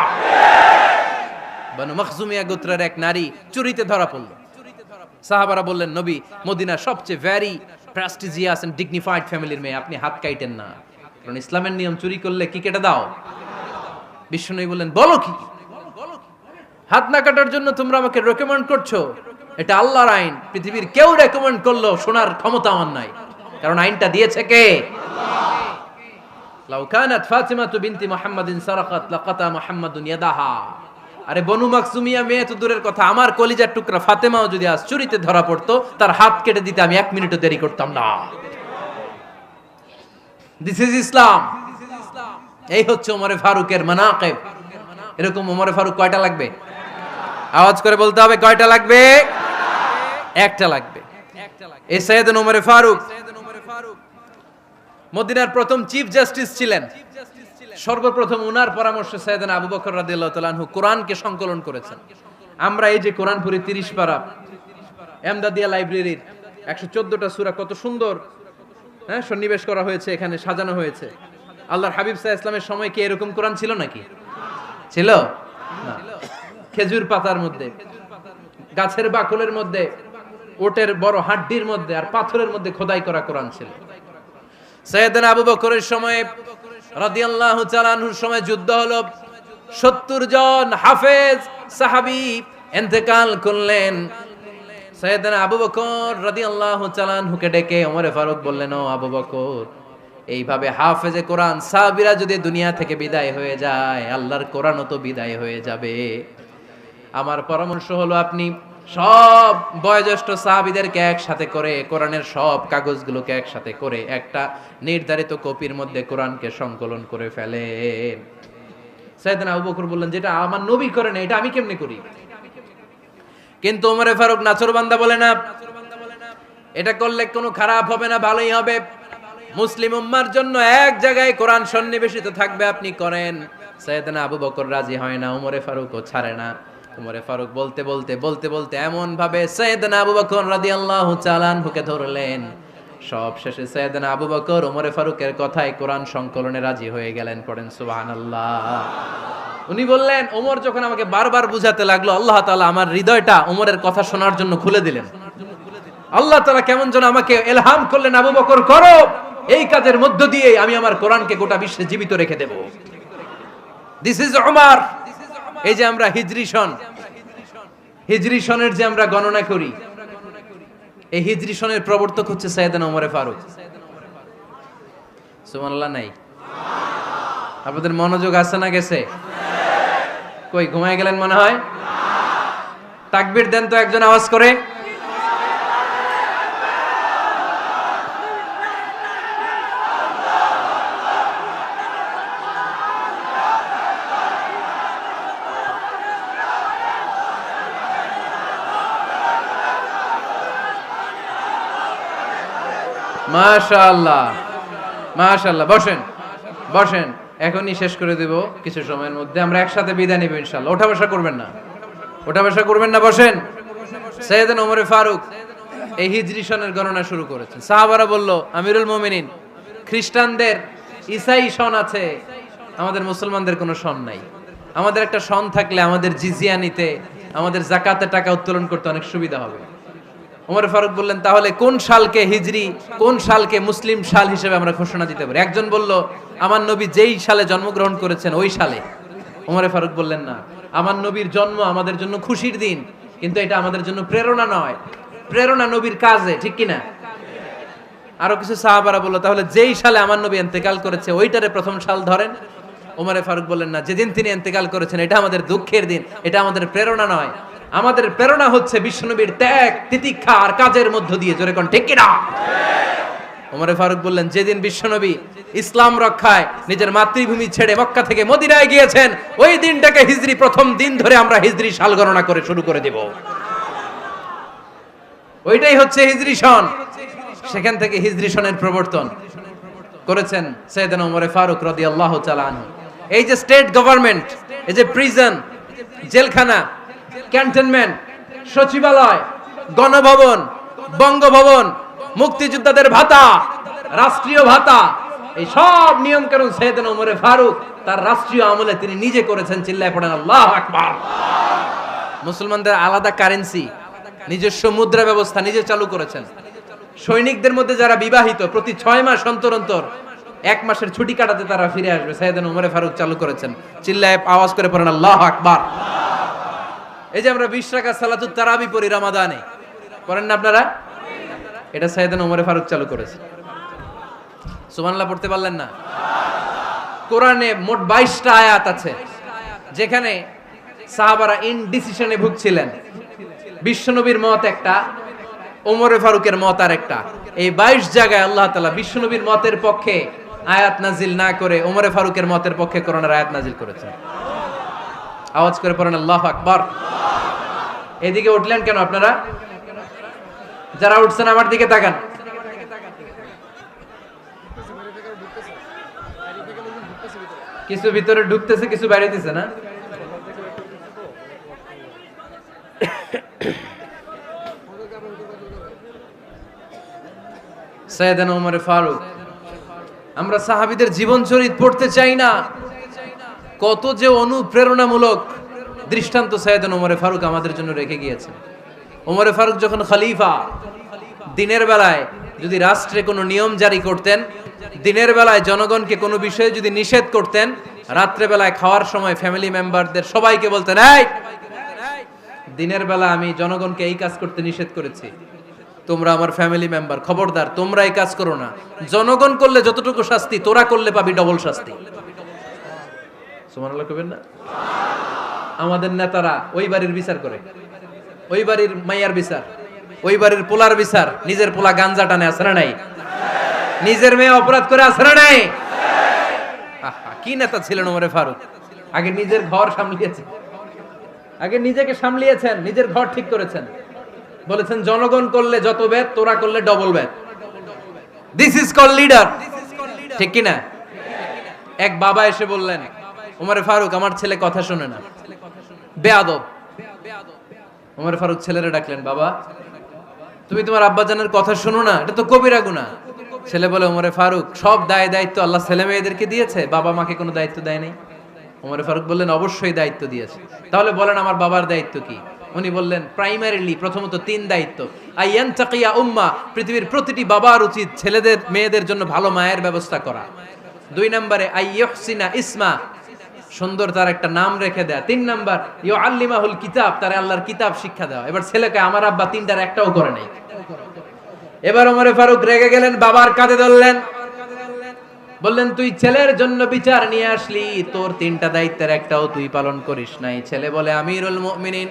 বানু মখজুমিয়া গোত্রের এক নারী চুরিতে ধরা পড়ল। সাহাবারা বললেন, নবী, মদিনার সবচেয়ে ভেরি প্রেস্টিজিয়াস এন্ড ডিগনিফাইড ফ্যামিলির মেয়ে, আপনি হাত কাটেন না, কারণ ইসলামের নিয়ম চুরি করলে কি কেটে দাও। বিশ্বনবী বললেন, বলো কি? হাত না কাটার জন্য তোমরা আমাকে রেকমেন্ড করছো? এটা আল্লাহর আইন, পৃথিবীর কেউ রেকমেন্ড করলো শোনার ক্ষমতা আমার নাই, কারণ আইনটা দিয়েছে কে? আল্লাহ। লাউ কানাত ফাতিমাতু বিনতি মুহাম্মাদিন সারাকাত লাকাতা মুহাম্মাদুন ইয়াদাহা। আরে বনু মাকসুমিয়া মেয়ে তো দূরের কথা, আমার কলিজার টুকরা ফাতেমাও যদি আজ চুরিতে ধরা পড়তো, তার হাত কেটে দিতে আমি 1 মিনিটও দেরি করতাম না। দিস ইজ ইসলাম। এই হচ্ছে ওমরে ফারুকের মানাকিব। এরকম ওমরে ফারুক কয়টা লাগবে? আওয়াজ করে বলতে হবে, কয়টা লাগবে? একটা লাগবে। এই সাইয়েদনা ওমরে ফারুক মদিনার প্রথম চিফ জাস্টিস ছিলেন। সর্বপ্রথম উনার পরামর্শে সাইয়েদনা আবু বকর রাদিয়াল্লাহু তাআলা আনহু কোরআনকে সংকলন করেছেন। আমরা এই যে কোরআন পড়ি 30 পারা, এমদাদিয়া লাইব্রেরির 114টা সূরা, কত সুন্দর সন্নিবেশ করা হয়েছে, এখানে সাজানো হয়েছে। আল্লাহর হাবিব সাল্লাল্লাহু আলাইহি ওয়াসাল্লামের সময় কি এরকম কোরআন ছিল নাকি? ছিল না। খেজুর পাতার মধ্যে, গাছের বাকলের মধ্যে, ওটের বড় হাড্ডির মধ্যে আর পাথরের মধ্যে খোদাই করা কোরআন ছিল। সাইয়েদনা আবু বকরের সময় রাদিয়াল্লাহু তাআলা আনহুর সময় যুদ্ধ হলো, 70 জন হাফেজ সাহাবী ইন্তেকাল করলেন। সাইয়েদনা আবু বকর রাদিয়াল্লাহু তাআলা আনহুকে ডেকে ওমরে ফারুক বললেন, ও আবু বকর, এইভাবে হাফেজে কোরআন সাহাবীরা যদি দুনিয়া থেকে বিদায় হয়ে যায়, আল্লাহর কোরআনও তো বিদায় হয়ে যাবে। আমার পরামর্শ হলো আপনি সব বয়োজ্যেষ্ঠ সাহাবীদেরকে একসাথে করে কোরআনের সব কাগজগুলোকে একসাথে করে একটা নির্ধারিত কপির মধ্যে কোরআনকে সংকলন করে ফেলেন। সাইয়েদনা আবু বকর বললেন, যেটা আমার নবী করেন এটা আমি কেমনে করি? কিন্তু ওমরে ফারুক নাছরবান্দা বলে না, এটা করলে কোনো খারাপ হবে না, ভালোই হবে। মুসলিম উম্মার জন্য এক জায়গায় কোরআন সন্নিবেশিত থাকবে, আপনি করেন। সাইয়েদনা আবু বকর রাজি হয় না, ওমরে ফারুকও ছাড়ে না। ওমরে ফারুক বলতে বলতে বলতে বলতে এমন ভাবে সাইয়েদনা আবু বকর রাদিয়াল্লাহু তাআলা আনহুকে ধরলেন, সব শেষে সাইয়েদনা আবু বকর ওমরে ফারুকের কথায় কোরআন সংকলনে রাজি হয়ে গেলেন। পড়েন সুবহানাল্লাহ। উনি বললেন, ওমর যখন আমাকে বারবার বুঝাতে লাগলো, আল্লাহ তাআলা আমার হৃদয়টা ওমরের কথা শোনার জন্য খুলে দিলেন। আল্লাহ তাআলা কেমন যেন আমাকে ইলহাম করলেন, আবু বকর করো, এই কাজের মধ্য দিয়ে আমি আমার কোরআনকে গোটা বিশ্বে জীবিত রেখে দেব। This is Umar. এই যে আমরা হিজরি সনের যে আমরা গণনা করি, এই হিজরি সনের প্রবর্তক হচ্ছে সাইয়েদনা ওমরে ফারুক। সুবহানাল্লাহ নাই? আপনাদের মনোযোগ আছে না গেছে? কই ঘুমায় গেলেন মনে হয়? তাকবীর দেন তো একজন আওয়াজ করে। মাশাআল্লাহ, মাশাআল্লাহ। বসেন বসেন, এখনই শেষ করে দেব কিছু সময়ের মধ্যে। আমরা একসাথে বিদায় নিব ইনশাআল্লাহ। ওঠা বসা করবেন না, ওঠা বসা করবেন না, বসেন। সাইয়েদনা ওমরে ফারুক এই হিজরি সনের গণনা শুরু করেছেন। সাহাবারা বলল, আমিরুল মুমিনিন, খ্রিস্টানদের ঈসাই সন আছে, আমাদের মুসলমানদের কোনো সন নাই। আমাদের একটা সন থাকলে আমাদের জিজিয়া নিতে, আমাদের জাকাতের টাকা উত্তোলন করতে অনেক সুবিধা হবে। ওমর ফারুক বললেন, তাহলে কোন সালকে হিজরি, কোন সালকে মুসলিম সাল হিসেবে আমরা ঘোষণা দিতে পারি? একজন বলল, আমার নবী যেই সালে জন্মগ্রহণ করেছেন ওই সালে। ওমর ফারুক বললেন, না, আমার নবীর জন্ম আমাদের জন্য খুশির দিন, কিন্তু এটা আমাদের জন্য প্রেরণা নয়। প্রেরণা নবীর কাজে, ঠিক কিনা? আরো কিছু সাহাবারা বলল, তাহলে যেই সালে আমার নবী ইন্তেকাল করেছে ওইটারে প্রথম সাল ধরেন। ওমর ফারুক বললেন, না, যেদিন তিনি ইন্তেকাল করেছেন এটা আমাদের দুঃখের দিন, এটা আমাদের প্রেরণা নয়। আমাদের প্রেরণা হচ্ছে বিশ্বনবীর ত্যাগ, তিতিক্ষা আর কাজের মধ্য দিয়ে। জোরে কোন ঠিক কিনা? ওমর ফারুক বললেন, যেদিন বিশ্বনবী ইসলাম রক্ষায় নিজের মাতৃভূমি ছেড়ে মক্কা থেকে মদিনায় গিয়েছেন ওই দিনটাকে হিজরি প্রথম দিন ধরে আমরা হিজরি সাল গণনা করে শুরু করে দেব। ওইটাই হচ্ছে হিজরি সন। সেখান থেকে হিজরি সনের প্রবর্তন করেছেন সাইয়েদনা ওমর ফারুক রাদিয়াল্লাহু তাআলা আনহু। এই যে স্টেট গভর্নমেন্ট, এই যে প্রিজন, জেলখানা, ক্যান্টনমেন্ট, সচিবালয়, গণভবন, বঙ্গভবন, মুক্তিযোদ্ধাদের ভাতা, রাষ্ট্রীয় ভাতা, এই সব নিয়ম কানুন সাইয়েদনা ওমর ফারুক তার রাষ্ট্রীয় আমলে তিনি নিজে করেছেন। চিল্লায় পড়েন আল্লাহু আকবার। মুসলমানদের আলাদা কারেন্সি, নিজস্ব মুদ্রা ব্যবস্থা নিজে চালু করেছেন। সৈনিকদের মধ্যে যারা বিবাহিত প্রতি 6 মাস অন্তর অন্তর 1 মাসের ছুটি কাটাতে তারা ফিরে আসবে, সাইয়েদনা ওমর ফারুক চালু করেছেন। চিল্লায় আওয়াজ করে পড়েন আল্লাহু আকবার। এই যে আমরা 20 রাকাত সালাতুত তারাবি পড়ি রমাদানে, পড়েন না আপনারা? এটা সাইয়েদনা ওমর ফারুক চালু করেছে। সুবহানাল্লাহ পড়তে পারলেন না? কোরআনে মোট 22টা আয়াত আছে যেখানে সাহাবারা ইনডিসিশনে ভুগছিলেন। বিশ্বনবীর মত একটা, ওমর ফারুকের মত আর একটা। এই 22 জায়গায় আল্লাহ তাআলা বিশ্বনবীর মতের পক্ষে আয়াত নাজিল না করে ওমর ফারুকের মতের পক্ষে কোরআনের আয়াত নাজিল করেছেন। আওয়াজ করে পড়েন আল্লাহু আকবার। এদিকে উঠলেন কেন আপনারা? যারা উঠছেন আমার দিকে তাকান। কিছু ভিতরে ঢুকতেছে, কিছু বাইরে দিছে না? সাইয়েদনা ওমর ফারুক, আমরা সাহাবীদের জীবন চরিত পড়তে চাই না, কত যে অনুপ্রেরণামূলক দৃষ্টান্ত সাইয়েদনা ওমর ফারুক আমাদের জন্য রেখে গিয়েছেন। ওমর ফারুক যখন খলিফা, দিনের বেলায় যদি রাষ্ট্রে কোনো নিয়ম জারি করতেন, দিনের বেলায় জনগণকে কোনো বিষয়ে যদি নিষেধ করতেন, রাত্রে বেলায় খাওয়ার সময় ফ্যামিলি মেম্বারদের সবাইকে বলতেন, এই দিনের বেলা আমি জনগণকে এই কাজ করতে নিষেধ করেছি, তোমরা আমার ফ্যামিলি মেম্বার, খবরদার তোমরা এই কাজ করো না। জনগণ করলে যতটুকু শাস্তি, তোরা করলে পাবি ডবল শাস্তি। সুবহানাল্লাহ কইবেন না? আমাদের নেতারা ওই বাড়ির বিচার করে, ওই বাড়ির মাইয়ার বিচার, ওই বাড়ির পোলার বিচার, নিজের পোলা গাঞ্জা টানে, আছে না নাই? নিজের মেয়ে অপরাধ করে, আছে না নাই? কি নেতা ছিলেন ওমর ফারুক! আগে নিজের ঘর সামলিয়েছেন, আগে নিজেকে সামলিয়েছেন, নিজের ঘর ঠিক করেছেন। বলেছেন জনগণ করলে যত ব্যাদ, তোরা করলে double bad. This is call leader, ঠিক কি না? এক বাবা এসে বললেন, ওমর ফারুক আমার ছেলে কথা শোনে না, বেয়াদব। ওমর ফারুক ছেলেরে ডাকলেন, বাবা তুমি তোমার আব্বাজানের কথা শোনো না, এটা তো কবিরা গুনাহ। ছেলে বলে, ওমর ফারুক সব দায় দায়িত্ব আল্লাহ ছেলে মেয়েদেরকে দিয়েছে, বাবা মাকে কোনো দায়িত্ব দেয় নাই। ওমর ফারুক বললেন, অবশ্যই দায়িত্ব দিয়েছে। তাহলে বলেন আমার বাবার দায়িত্ব কি? উনি বললেন, প্রাইমারিলি প্রথমত 3 দায়িত্ব। আইয়ান তাকিয়া উম্মা, পৃথিবীর প্রতিটি বাবার উচিত ছেলেদের মেয়েদের জন্য ভালো মায়ের ব্যবস্থা করা। 2 নম্বরে আইয়ুহসিনা ইসমা, সুন্দর তার একটা নাম রেখে দেয়া। 3 নাম্বার ইউআল্লিমাহুল কিতাব, তার আল্লাহর কিতাব শিক্ষা দেওয়া। এবার ছেলেকে আমার আব্বা 3টার একটাও করে নাই। এবার ওমর ফারুক রেগে গেলেন, বাবার কাঁধে ধরলেন, বললেন তুই ছেলের জন্য বিচার নিয়ে আসলি, তোর 3টা দায়িত্বের একটাও তুই পালন করিস নাই। ছেলে বলে, আমিরুল মুমিনিন,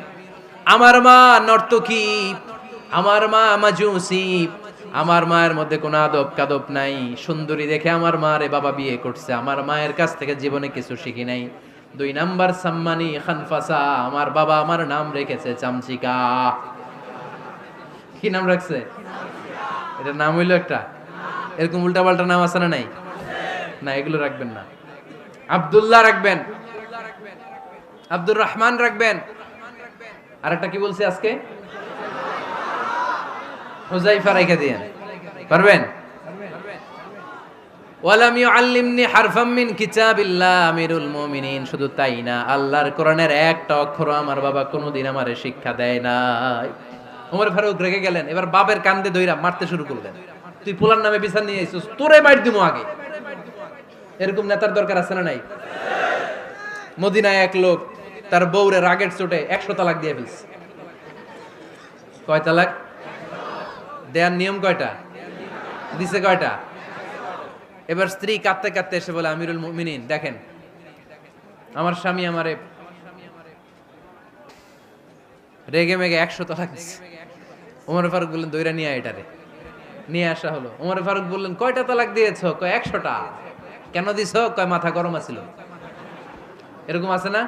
আমার মা নর্তকী, আমার মা মাজুসি, আমার মায়ের মধ্যে কোনো আদব কাদব নাই, সুন্দরী দেখে আমার মারে বাবা বিয়ে করছে, আমার মায়ের কাছ থেকে জীবনে কিছু শিখি নাই। 2 নাম্বার সাম্মানি খানফাসা, আমার বাবা আমার নাম রেখেছে চামচিকা। কি নাম রাখছে? এটা নাম হইলো একটা, এরকম উল্টাপাল্টা নাম আছে না নাই? না, এগুলো রাখবেন না। আব্দুল্লাহ রাখবেন, আব্দুর রহমান রাখবেন, আর একটা কি বলছি আজকে? হুজাইফা রেখে দিয়েন, পারবেন? ওয়ালাম ইউআল্লিমনি হারফাম মিন কিতাবিল্লাহ আমিরুল মুমিনিন, শুধু তাই না, আল্লাহর কোরআনের একটা অক্ষর আমার বাবা কোনোদিন আমারে শিক্ষা দেয় নাই। ওমর ফারুক রেগে গেলেন, এবার বাবের কান্দে ধইরা মারতে শুরু করলেন। তুই পোলার নামে বিচার নিয়ে আইছিস, তোরে মার দিমু আগে। এরকম নেতার দরকার আছে না নাই? মদিনায় এক লোক তার বউরে রাগের চোটে 100 তালাক দিয়ে ফেলছে। কয় তালাক দেয়ার নিয়ম কয়টা? দিছে কয়টা? এবার স্ত্রী কাঁদতে কাঁদতে এসে বলে, আমিরুল মুমিনিন দেখেন, আমার স্বামী আমারে রেগে মেগে 100 তালাক দিছে। ওমর ফারুক বললেন, দইরা নিয়ে এটারে। নিয়ে আসা হলো। ওমর ফারুক বললেন, কয়টা তালাক দিয়েছো? কয় 100টা। কেন দিছো? কয় মাথা গরম আছিল। এরকম আছে না?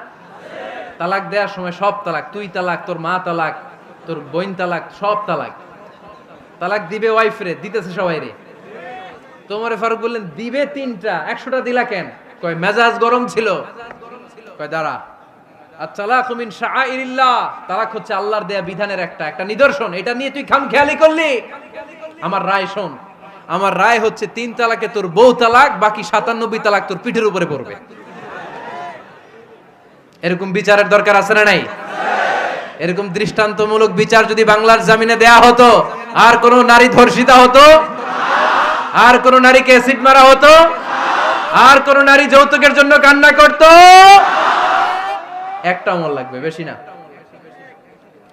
তালাক দেওয়ার সময় সব তালাক, তুই তালাক, তোর মা তালাক, তোর বোন তালাক, সব তালাক। তালাক দিবে ওয়াইফ রে, দিতেছে সবাই রে। তোমার ফারুক বললেন, দিবে 3টা, 100টা দিলা কেন? কয় মেজাজ গরম ছিল। কয় দাঁড়া, আত-তালাকু মিন শাআইরিল্লাহ, তালাক হচ্ছে আল্লাহর দেয়া বিধানের একটা নিদর্শন, এটা নিয়ে তুই খামখেয়ালি করলি। আমার রায় শোন, আমার রায় হচ্ছে 3 তালাকে তোর বউ তালাক, বাকি 97 তালাক তোর পিঠের উপরে পড়বে। এরকম বিচারের দরকার আছে না নাই? এরকম দৃষ্টান্তমূলক বিচার যদি বাংলার জমিনে দেয়া হতো, আর কোন নারী ধর্ষিতা হতো, আর কোন নারীকে অ্যাসিড মারা হতো, আর কোন নারী যৌতুকের জন্য কান্না করতো? একটা আমল লাগবে, বেশি না।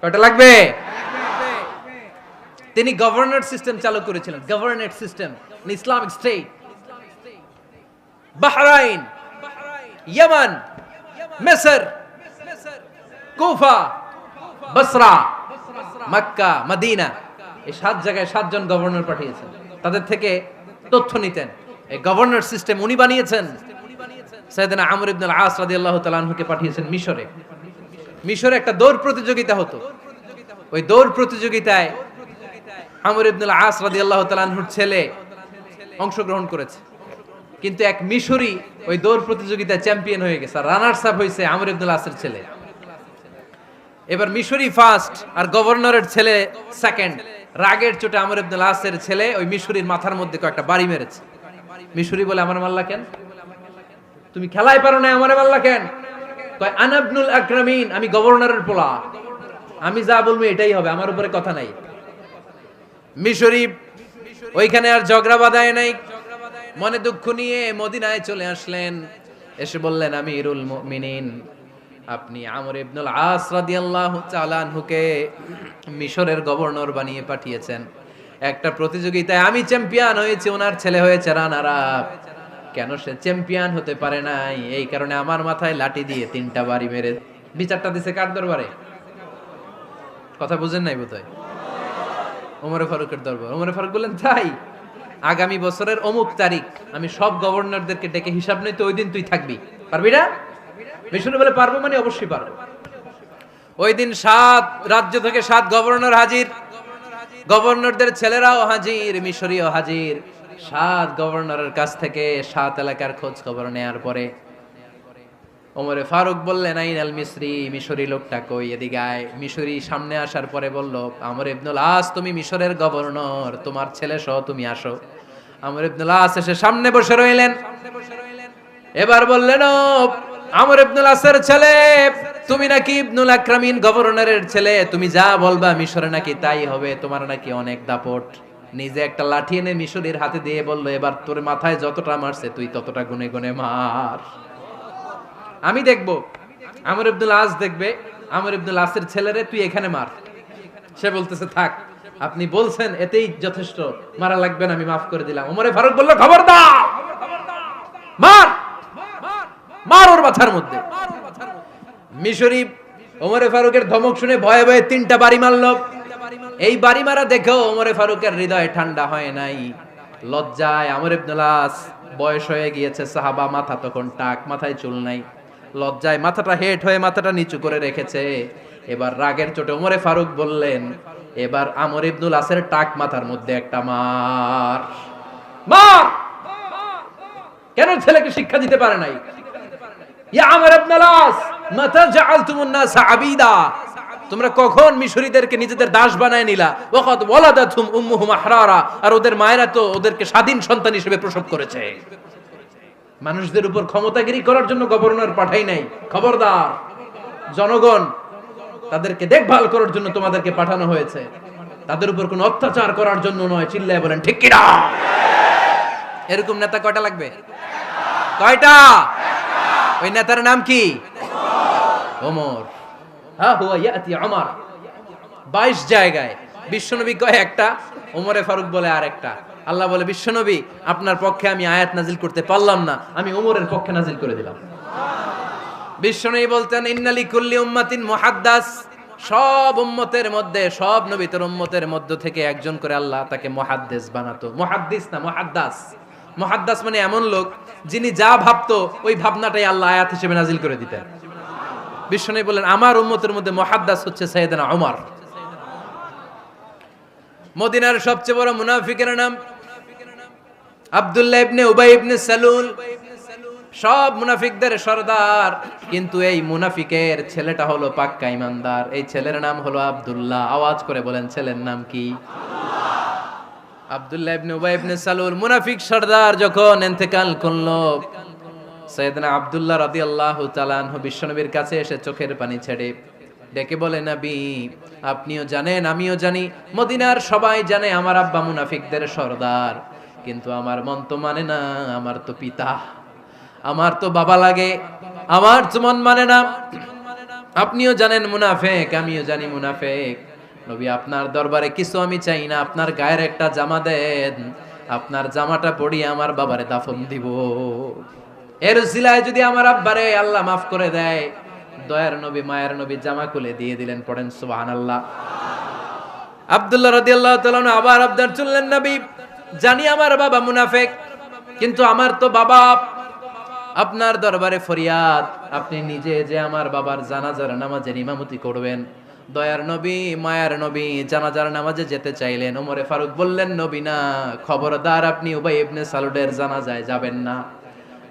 কয়টা লাগবে? তিনি গভর্নর সিস্টেম চালু করেছিলেন, governor system, Islamic state. Bahrain, Yemen, মিসর, কুফা, বসরা, মক্কা, মদিনা, এই 7 জায়গায় 7 জন গভর্নর পাঠিয়েছেন। তাদের থেকে তথ্য নিতেন। এই গভর্নর সিস্টেম উনি বানিয়েছেন। সাইয়েদনা আমর ইবনে আল-আস রাদিয়াল্লাহু তাআলা আনহুকে পাঠিয়েছেন মিশরে। মিশরে একটা দৌড় প্রতিযোগিতা হতো। ওই দৌড় প্রতিযোগিতায় আমর ইবনে আল-আস রাদিয়াল্লাহু তাআলা আনহুর ছেলে অংশগ্রহণ করেছে, কিন্তু এক মিশরি ওই দৌড় প্রতিযোগিতায় চ্যাম্পিয়ন হয়ে গেছে। রানার্স আপ হয়েছে আমর ইবনে আল-আসের ছেলে। এবার মিশরি ফার্স্ট আর গভর্নরের ছেলে সেকেন্ড। রাগের চোটে আমর ইবনে আল-আসের ছেলে ওই মিশরির মাথার মধ্যে কয়েকটা বাড়ি মেরেছে। মিশরি বলে, আমার মাল্লা কেন? তুমি খেলায় পারো না, আমারে মাল্লা কেন? কয় আনা ইবনুল আকরামিন, আমি গভর্নরের পোলা, আমি যা বলবো এটাই হবে, আমার উপরে কথা নাই। মিশরি ওইখানে আর ঝগড়া বাঁধায় নাই, মনে দুঃখ নিয়ে মদিনায় চলে আসলেন। এসে বললেন, আমিরুল মুমিনিন, আপনি আমর ইবনুল আস রাদিয়াল্লাহু তাআলা আনহুকে মিশরের গভর্নর বানিয়ে পাঠিয়েছেন। একটা প্রতিযোগিতায় আমি চ্যাম্পিয়ন হয়েছি, ওনার ছেলে হয়েছে রানার আপ। কেন সে চ্যাম্পিয়ন হতে পারে নাই? এই কারণে আমার মাথায় লাঠি দিয়ে 3টা বাড়ি মেরে। বিচারটা দিছে কার দরবারে? কথা বুঝেন নাই বোধহয়? ওমর ফারুকের দরবার। ওমর ফারুক বললেন, তাই আগামী বছরের অমুক তারিখ আমি সব গভর্নরদেরকে ডেকে হিসাব নেই, তো ওই দিন তুই থাকবি, পারবি না? মিশরে বলে, পারবো মানে অবশ্যই পারবো। ওই দিন 7 রাজ্য থেকে 7 গভর্নর হাজির, গভর্নরদের ছেলেরাও হাজির, মিশরীয় হাজির। 7 গভর্নরের কাছ থেকে 7 এলাকার খোঁজ খবর নেয়ার পরে ওমরে ফারুক বললেন, আইন আল মিসরি, মিশরি লোকটা কই, এদিকে আয়। মিশরি সামনে আসার পরে বলল, আমর ইবনুল আস, তুমি মিশরের গভর্নর, তোমার ছেলে সহ তুমি আসো। আমর ইবনুল আস এসে সামনে বসে রইলেন। এবার বললেন, ও আমর ইবনুল আসের ছেলে, তুমি নাকি ইবনুল আকরামিন গভর্নরের ছেলে, তুমি যা বলবা মিশরে নাকি তাই হবে, তোমার নাকি অনেক দাপট। নিজে একটা লাঠি এনে মিশরীর হাতে দিয়ে বলল, এবার তোর মাথায় যতটা মারছে তুই ততটা গুনে গুনে মার, আমি দেখবো। আমর ইবনুল আস দেখবে, আমর ইবনুল আসের ছেলেরে তুই এখানে মার। সে বলতেছে, থাক, আপনি বলছেন এতেই যথেষ্ট, মারা লাগবে না, আমি মাফ করে দিলাম। ওমরে ফারুক বলল, খবরদার, মার, মার ওর মাথার মধ্যে। মিশরি ওমরে ফারুকের ধমক শুনে ভয়ে ভয়ে 3টা বাড়ি মারল। এই বাড়ি মারা দেখেও ওমরে ফারুকের হৃদয় ঠান্ডা হয় নাই। লজ্জায় আমর ইবনুল আস, বয়স হয়ে গিয়েছে সাহাবা, মাথা তখন টাক, মাথায় চুল নাই, লজ্জায় মাথাটা হেট হয়ে মাথাটা নিচু করে রেখেছে। এবার রাগের চোটে ওমরে ফারুক বললেন, এবার আমর ইবনুল আসের টাক মাথার মধ্যে একটা মার, মার। কেন ছেলেকে শিক্ষা দিতে পারে নাই? ইয়া আমর ইবনুল আস, মাতা জাআলতুমুন নাস আবিদা, তোমরা কখন মিশরীদেরকে নিজেদের দাস বানায় নিলা? ওয়াকাদ ওয়ালাদাতুম উম্মুহুম আহরারা, আর ওদের মায়েরা তো ওদেরকে স্বাধীন সন্তান হিসেবে প্রসব করেছে। মানুষদের উপর ক্ষমতাগিরি করার জন্য গভর্নর পাঠাই নাই। খবরদার, জনগণ তাদেরকে দেখভাল করার জন্য তোমাদেরকে পাঠানো হয়েছে, তাদের উপর কোনো অত্যাচার করার জন্য নয়। চিল্লায় বলেন ঠিক কিনা? এরকম নেতা কয়টা লাগবে? কয়টা? ওই নেতার নাম কি? ওমর। হ্যাঁ, হুয়া ইয়াতি ওমর। 22 জায়গায় বিশ্বনবী কয় একটা, ওমরে ফারুক বলে আরেকটা। আল্লাহ বলে, বিশ্বনবী আপনার পক্ষে আমি আয়াত নাজিল করতে পারলাম না, আমি ওমরের পক্ষে নাজিল করে দিলাম। বিশ্বনবী বলতেন, ইন্নালি কুল্লি উম্মাতিন মুহাদ্দাস, সব উম্মতের মধ্যে, সব নবীর উম্মতের মধ্য থেকে একজন করে আল্লাহ তাকে মুহাদ্দিস বানাতো। মুহাদ্দিস না, মুহাদ্দাস। মুহাদ্দাস মানে এমন লোক যিনি যা ভাবতো ওই ভাবনাটাই আল্লাহ আয়াত হিসেবে নাজিল করে দিতেন। বিশ্বনবী বলেন, আমার উম্মতের মধ্যে মুহাদ্দাস হচ্ছে সাইয়েদনা ওমর। মদিনার সবচেয়ে বড় মুনাফিকের নাম আব্দুল্লাহ ইবনে উবাই ইবনে সালুল। সব মুনাফিকদের সরদার, কিন্তু এই মুনাফিকের ছেলেটা হলো পাক্কা ইমানদার। এই ছেলের নাম হলো আব্দুল্লাহ। আওয়াজ করে বলেন, ছেলের নাম কি? আব্দুল্লাহ ইবনে উবাই ইবনে সালুল। মুনাফিক সরদার যখন ইন্তেকাল করলো, সাইয়েদনা আব্দুল্লাহ রাদিয়াল্লাহু তাআলা আনহু বিশ্বনবীর কাছে এসে চোখের পানি ছেড়ে ডেকে বলে, নবী আপনিও জানেন, আমিও জানি, মদিনার সবাই জানে আমার আব্বা মুনাফিকদের সরদার, কিন্তু আমার মন তো মানে না, আমার তো পিতা, আমার তো বাবা লাগে, আমার তো মন মানে না। আপনিও জানেন মুনাফিক, আমিও জানি মুনাফিক। নবী আপনার দরবারে কিছু আমি চাই না, আপনার গায়ের একটা জামা দেন, আপনার জামাটা পরিয়ে আমার বাবারে দাফন দিব। এর উসিলায় যদি আমার আব্বারে আল্লাহ মাফ করে দেয়, দয়ার নবী মায়ের নবী জামা খুলে দিয়ে দিলেন। পড়েন সুবহানাল্লাহ। আব্দুল্লাহ রাদিয়াল্লাহু তাআলা আবার আবদার চললেন, নবী জানি আমার বাবা মুনাফিক, কিন্তু আমার তো বাবা, আপনার দরবারে ফরিয়াদ, আপনি নিজে যে আমার বাবার জানাজার নামাজের ইমামতি করবেন। দয়ার নবী মায়ার নবী জানাজার নামাজে যেতে চাইলেন। ওমরে ফারুক বললেন, নবী না, খবরদার আপনি উবাই ইবনে সালুলের জানাজায় যাবেন না।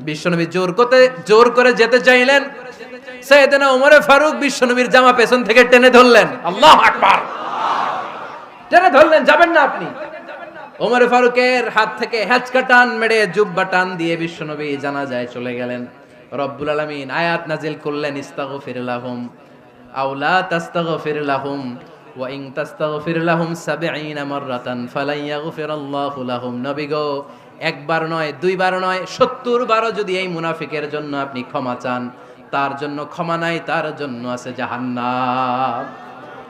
বিশ্বনবী জোর করে যেতে চাইলেন। সাইয়েদনা ওমরে ফারুক বিশ্বনবীর জামা পেছন থেকে টেনে ধরলেন। আল্লাহু আকবার। টেনে ধরলেন, যাবেন না আপনি। ওমরে ফারুকের হাত থেকে হ্যাচকা টান মেরে জুব্বা টান দিয়ে বিশ্বনবী জানাজায় চলে গেলেন। রব্বুল আলামিন আয়াত নাজিল করলেন, ইস্তাগফির লাহুম আও লা তাস্তাগফির লাহুম ওয়া ইন তাস্তাগফির লাহুম ৭০ মাররাতান ফালান ইয়াগফিরাল্লাহু লাহুম। নবী গো, একবার নয়, দুইবার নয়, ৭০ বারও যদি এই মুনাফিকের জন্য আপনি ক্ষমা চান, তার জন্য ক্ষমা নাই, তার জন্য আছে জাহান্নাম।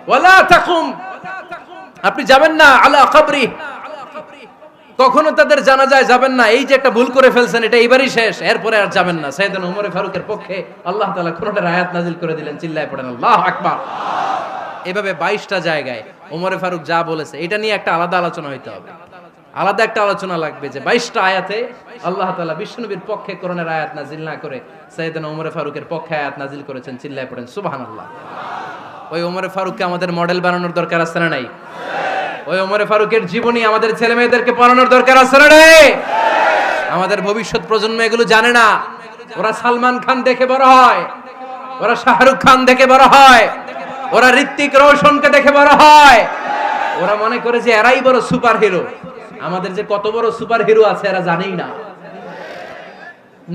ওয়ালা তাকুম, আপনি যাবেন না আলা কবরি, কখনো তাদের জানাজায় যাবেন না। এই যে একটা ভুল করে ফেলছেন, এটা এবারই শেষ, এরপরে আর যাবেন না। সাইয়েদনা ওমর ফারুকের পক্ষে আল্লাহ তাআলা কোরআনের আয়াত নাজিল করে দিলেন। চিল্লায় পড়েন আল্লাহু আকবার। এভাবে 22টা জায়গায় ওমর ফারুক যা বলেছে, এটা নিয়ে একটা আলাদা আলোচনা হইতে হবে, আলাদা একটা আলোচনা লাগবে যে 22টা আয়াতে আল্লাহ তাআলা বিশ্বনবীর পক্ষে কোরআনের আয়াত নাজিল না করে সাইয়েদনা ওমর ফারুকের পক্ষে আয়াত নাজিল করেছেন। চিল্লায় পড়েন সুবহানাল্লাহ। ওই ওমর ফারুককে আমাদের মডেল বানানোর দরকার আছে না নাই? ওই ওমর ফারুকের জীবনী আমাদের ছেলে মেয়েদেরকে পড়ানোর দরকার আছে না নাই? আমাদের ভবিষ্যৎ প্রজন্ম এগুলো জানে না। ওরা সালমান খান দেখে বড় হয়, ওরা শাহরুখ খান দেখে বড় হয়, ওরা ঋত্বিক রোশনকে দেখে বড় হয়, ওরা মনে করে যে এরাই বড় সুপার হিরো। আমাদের যে কত বড় সুপার হিরো আছে এরা জানেই না।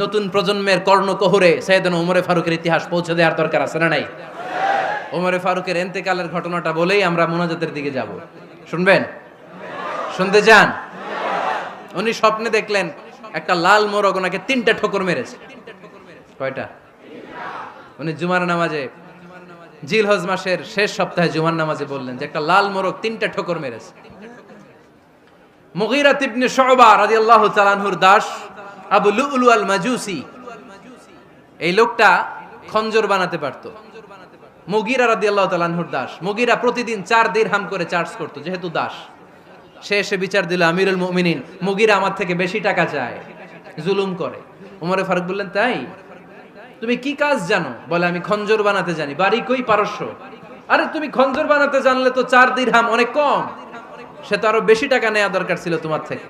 নতুন প্রজন্মের কর্ণকোহরে সাইয়েদনা ওমর ফারুকের ইতিহাস পৌঁছে দেওয়ার দরকার আছে না নাই? ওমর ফারুকের ইন্তেকালের ঘটনাটা বলেই আমরা মুনাজাতের দিকে যাব। শুনবেন? শুনতে চান? উনি স্বপ্নে দেখলেন একটা লাল মোরগ ওনাকে 3টা ঠোকর মেরেছে। কয়টা? উনি জুমার নামাজে, জিলহজ মাসের শেষ সপ্তাহে জুমার নামাজে বললেন যে একটা লাল মোরগ 3টা ঠোকর মেরেছে। মুগীরা ইবনে শুবা রাদিয়াল্লাহু তাআলা আনহুর দাস আবু লুলু আল মাজুসি, এই লোকটা খঞ্জর বানাতে পারতো। মুগীরা রাদিয়াল্লাহু তাআলা আনহুর দাস। মুগীরা প্রতিদিন 4 দিরহাম করে চার্জ করতো, যেহেতু দাস। সে এসে বিচার দিল, আমিরুল মুমিনিন, মুগীরা আমার থেকে বেশি টাকা চায়, জুলুম করে। ওমর ফারুক বললেন, তাই? তুমি কি কাজ জানো? বলে, আমি খঞ্জর বানাতে জানি। বাড়ি কই? পারস্য। আরে তুমি খঞ্জর বানাতে জানলে তো 4 দিরহাম অনেক কম, সে তো আরো বেশি টাকা নেওয়া দরকার ছিল তোমার থেকে।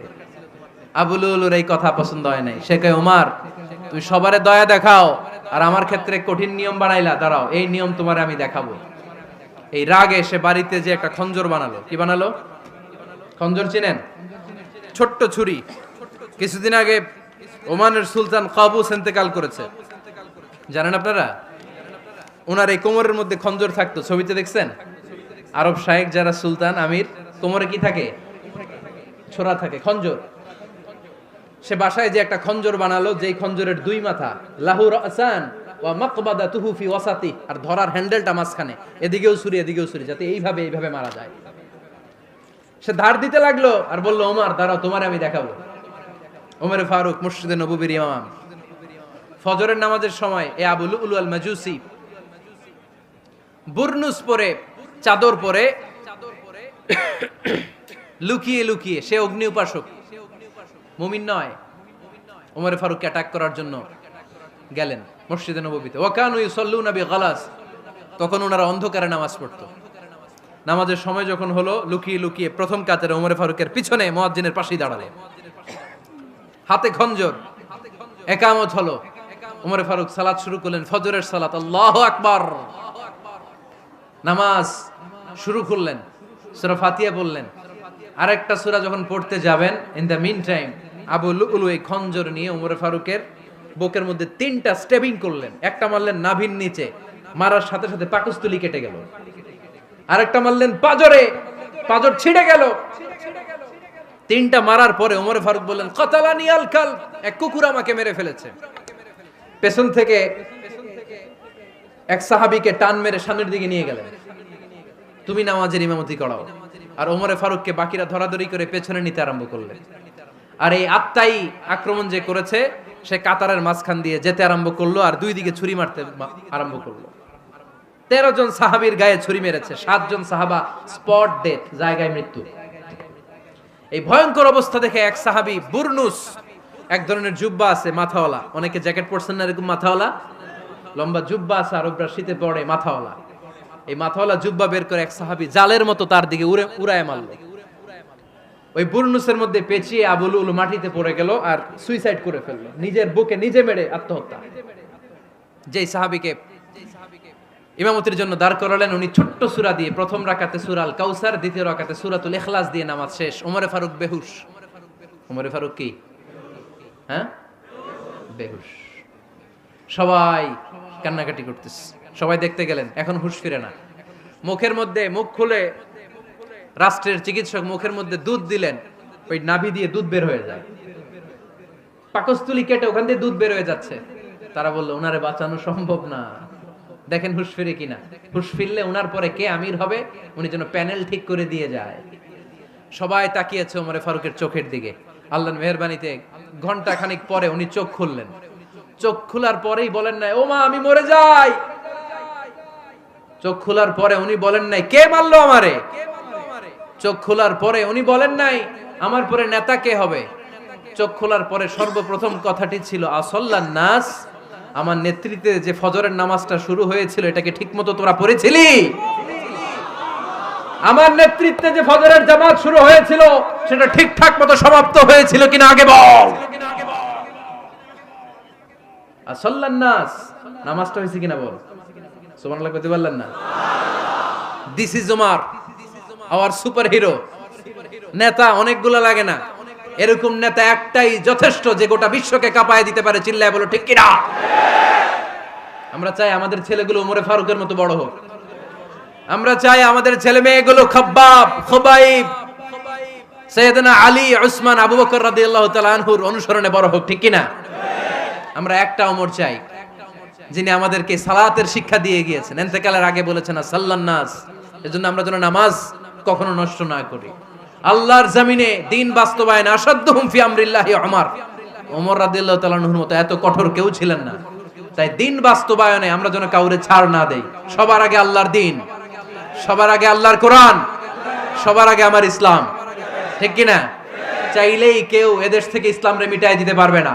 আবু লুলুর এই কথা পছন্দ হয় নাই। সে কয়, ওমর তুমি সবারে দয়া দেখাও আর আমার ক্ষেত্রে কঠিন নিয়ম বানাইলা, দাঁড়াও এই নিয়ম তোমারে আমি দেখাবো। এই রাগে সে বাড়িতে যে একটা খঞ্জর বানালো। কি বানালো? খঞ্জর চিনেন? ছোট্ট ছুরি। কিছুদিন আগে ওমানের সুলতান কাবুস ইন্তেকাল করেছে, জানেন আপনারা? ওনার এই কোমরের মধ্যে খঞ্জর থাকতো, ছবিতে দেখছেন? আরব শায়েখ যারা সুলতান আমির, কোমরে কি থাকে? ছোরা থাকে, খঞ্জর। সে বাসায় যে একটা খঞ্জর বানালো, যেই খঞ্জরের দুই মাথা, লাহু রাসান ওয়া মাকবাদাতুহু ফি ওয়াসাতি, আর ধরার হ্যান্ডেলটা মাঝখানে, এদিকেও ছুরি এদিকেও ছুরি, যাতে এইভাবে মারা যায়। সে ধার দিতে লাগলো আর বলল, ওমর দাঁড়াও, তোমারে আমি দেখাবো। ওমরে ফারুক মসজিদে নববীর ইমাম, ফজরের নামাজের সময় এ আবু লুলু আল মাজুসি বুরনুস পরে, চাদর পরে, লুকিয়ে লুকিয়ে, সে অগ্নি উপাসক, মুমিন নয়। ওমরে ফারুককে অ্যাটাক করার জন্য গেলেন মসজিদে নববীতে। ওয়াকানু ইউসাল্লুনা বিগালাস, তখন ওনারা অন্ধকারে নামাজ পড়তো। নামাজের সময় যখন হলো, লুকিয়ে লুকিয়ে প্রথম কাতারে ওমরে ফারুকের পিছনে মুয়াজ্জিনের পাশেই দাঁড়ালেন, হাতে খঞ্জর। একামত হলো, ওমরে ফারুক সালাত শুরু করলেন, ফজরের সালাত, আল্লাহু আকবার। নামাজ শুরু করলেন, সূরা ফাতিহা বললেন। আরেকটা সূরা যখন পড়তে যাবেন, in the mean time Abu Lulu এই খঞ্জর নিয়ে ওমরে ফারুকের বুকের মধ্যে 3টা স্টেবিং করলেন। একটা মারলেন নাভির নিচে, মারার সাথে সাথে পাকস্থলী কেটে গেল। আরেকটা মারলেন পাজরে, পাজর ছিঁড়ে গেল। 3টা মারার পরে ওমরে ফারুক বললেন, কাতালানি আল কালব, এক কুকুর আমাকে মেরে ফেলেছে। পেছন থেকে এক সাহাবীকে টান মেরে সামনের দিকে নিয়ে গেলেন, তুমি নামাজের ইমামতি করাও। আর ওমরে ফারুককে বাকিরা ধরাধরি করে পেছনে নিতে আরম্ভ করলেন। আর এই আত্মাই আক্রমণ যে করেছে, সে কাতারের মাঝখান দিয়ে যেতে আরম্ভ করলো আর দুই দিকে ছুরি মারতে আরম্ভ করলো। 13 জন সাহাবীর গায়ে ছুরি মেরেছে, 7 জন সাহাবা স্পট ডেথ, জায়গায় মৃত্যু। এই ভয়ঙ্কর অবস্থা দেখে এক সাহাবী বুরনুস, এক ধরনের জুব্বা আছে মাথাওয়ালা, অনেকে জ্যাকেট পরছেন না এরকম মাথাওয়ালা, লম্বা জুব্বা আছে, আরবরা শীতে পরে মাথাওয়ালা। এই মাথাওয়ালা জুব্বা বের করে এক সাহাবী জালের মতো তার দিকে উড়ায় মারল। ওই বুরনুসের মধ্যে পেঁচিয়ে আবু লুলু মাটিতে পড়ে গেল আর সুইসাইড করে ফেললো, নিজের বুকে নিজে মেরে আত্মহত্যা। যেই সাহাবীকে ইমামতির জন্য দাঁড় করালেন, উনি ছোট্ট সূরা দিয়ে, প্রথম রাকাতে সূরা আল কাউসার, দ্বিতীয় রাকাতে সূরাতুল ইখলাস দিয়ে নামাজ শেষ। ওমরে ফারুক বেহুশ। ওমরে ফারুক কি? হ্যাঁ, বেহুশ। সবাই কান্নাকাটি করতেছে, সবাই দেখতে গেলেন, এখন হুঁশ ফিরে না। মুখের মধ্যে, মুখ খুলে রাষ্ট্রের চিকিৎসক মুখের মধ্যে দুধ দিলেন, ওই নাভি দিয়ে দুধ বের হয়ে যায়, পাকস্থলী কেটে ওখান দিয়ে দুধ বের হয়ে যাচ্ছে। তারা বললো, ওনারে বাঁচানো সম্ভব না, দেখেন হুঁশ ফিরে কিনা। হুঁশ ফিরলে ওনার পরে কে আমির হবে, উনি যেন প্যানেল ঠিক করে দিয়ে যায়। সবাই তাকিয়েছে ওমরে ফারুকের চোখের দিকে। আল্লাহর মেহেরবানিতে ঘন্টা খানিক পরে উনি চোখ খুললেন। চোখ খোলার পরেই বলেন নাই, ও মা আমি মরে যাই। চোখ খোলার পরে উনি বলেন নাই, কে মারলো আমারে। চোখ খোলার পরে উনি বলেন নাই, আমার পরে নেতা কে হবে। চোখ খোলার পরে সর্বপ্রথম কথাটি ছিল, আসল্লান নাস, আমার নেতৃত্বে যে ফজরের নামাজটা শুরু হয়েছিল, এটাকে ঠিকমতো তোরা পড়েছিলি? আমার নেতৃত্বে যে ফজরের জামাত শুরু হয়েছিল, সেটা ঠিকঠাক মতো সমাপ্ত হয়েছিল কিনা আগে বল। আসল্লান নাস, নামাজটা হয়েছে কিনা বল। সুবহানাল্লাহ কইতে পারলেন না? This is Omar, hour super hero. নেতা অনেকগুলো লাগে না, এরকম নেতা একটাই যথেষ্ট, যে গোটা বিশ্বকে কাঁপায় দিতে পারে। চিল্লায় বলো ঠিক কিনা? আমরা চাই আমাদের ছেলেগুলো ওমরে ফারুকের মতো বড় হোক। আমরা চাই আমাদের ছেলে মেয়েগুলো খাব্বাব, খুবাইব, সাইয়েদনা আলী, উসমান, আবু বকর রাদিয়াল্লাহু তাআলা আনহুর অনুসরণে বড় হোক, ঠিক কিনা? আমরা একটা ওমর চাই, যিনি আমাদেরকে সালাতের শিক্ষা দিয়ে গিয়েছেন, ইন্তেকালের আগে বলেছেন সাল্লান নাস। এজন্য আমরা যেন নামাজ কখনো নষ্ট না করি। আল্লাহর জমিনে দিন বাস্তবায়ন, আসাদ্দুহুম ফি আমরিল্লাহি ওমর রাদিয়াল্লাহু তাআলা আনহুর মতো এত কঠোর কেউ ছিলেন না। তাই দিন বাস্তবায়নে আমরা যেন কাউরে ছাড় না দেই। সবার আগে আল্লাহর দিন, সবার আগে আল্লাহর কোরআন, সবার আগে আমার ইসলাম, ঠিক কিনা? চাইলেই কেউ এদেশ থেকে ইসলাম রে মিটাই দিতে পারবে না।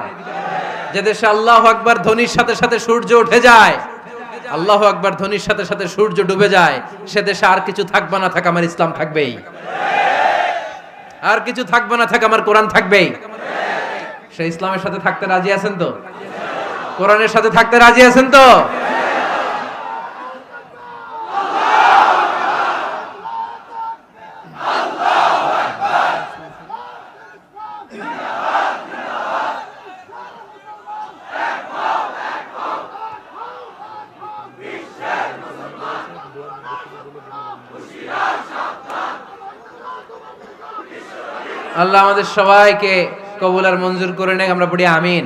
যে দেশে আল্লাহু আকবার ধ্বনির সাথে সাথে সূর্য উঠে যায়, আল্লাহু আকবার ধ্বনির সাথে সাথে সূর্য ডুবে যায়, সে দেশে আর কিছু থাকবে না থাক, আমার ইসলাম থাকবেই। আর কিছু থাকবে না থাক, আমার কোরআন থাকবেই। সে ইসলামের সাথে থাকতে রাজি আছেন তো? কোরআনের সাথে থাকতে রাজি আছেন তো? আল্লাহ আমাদের সবাইকে কবুল আর মঞ্জুর করে নেক, আমরা পড়ি আমিন।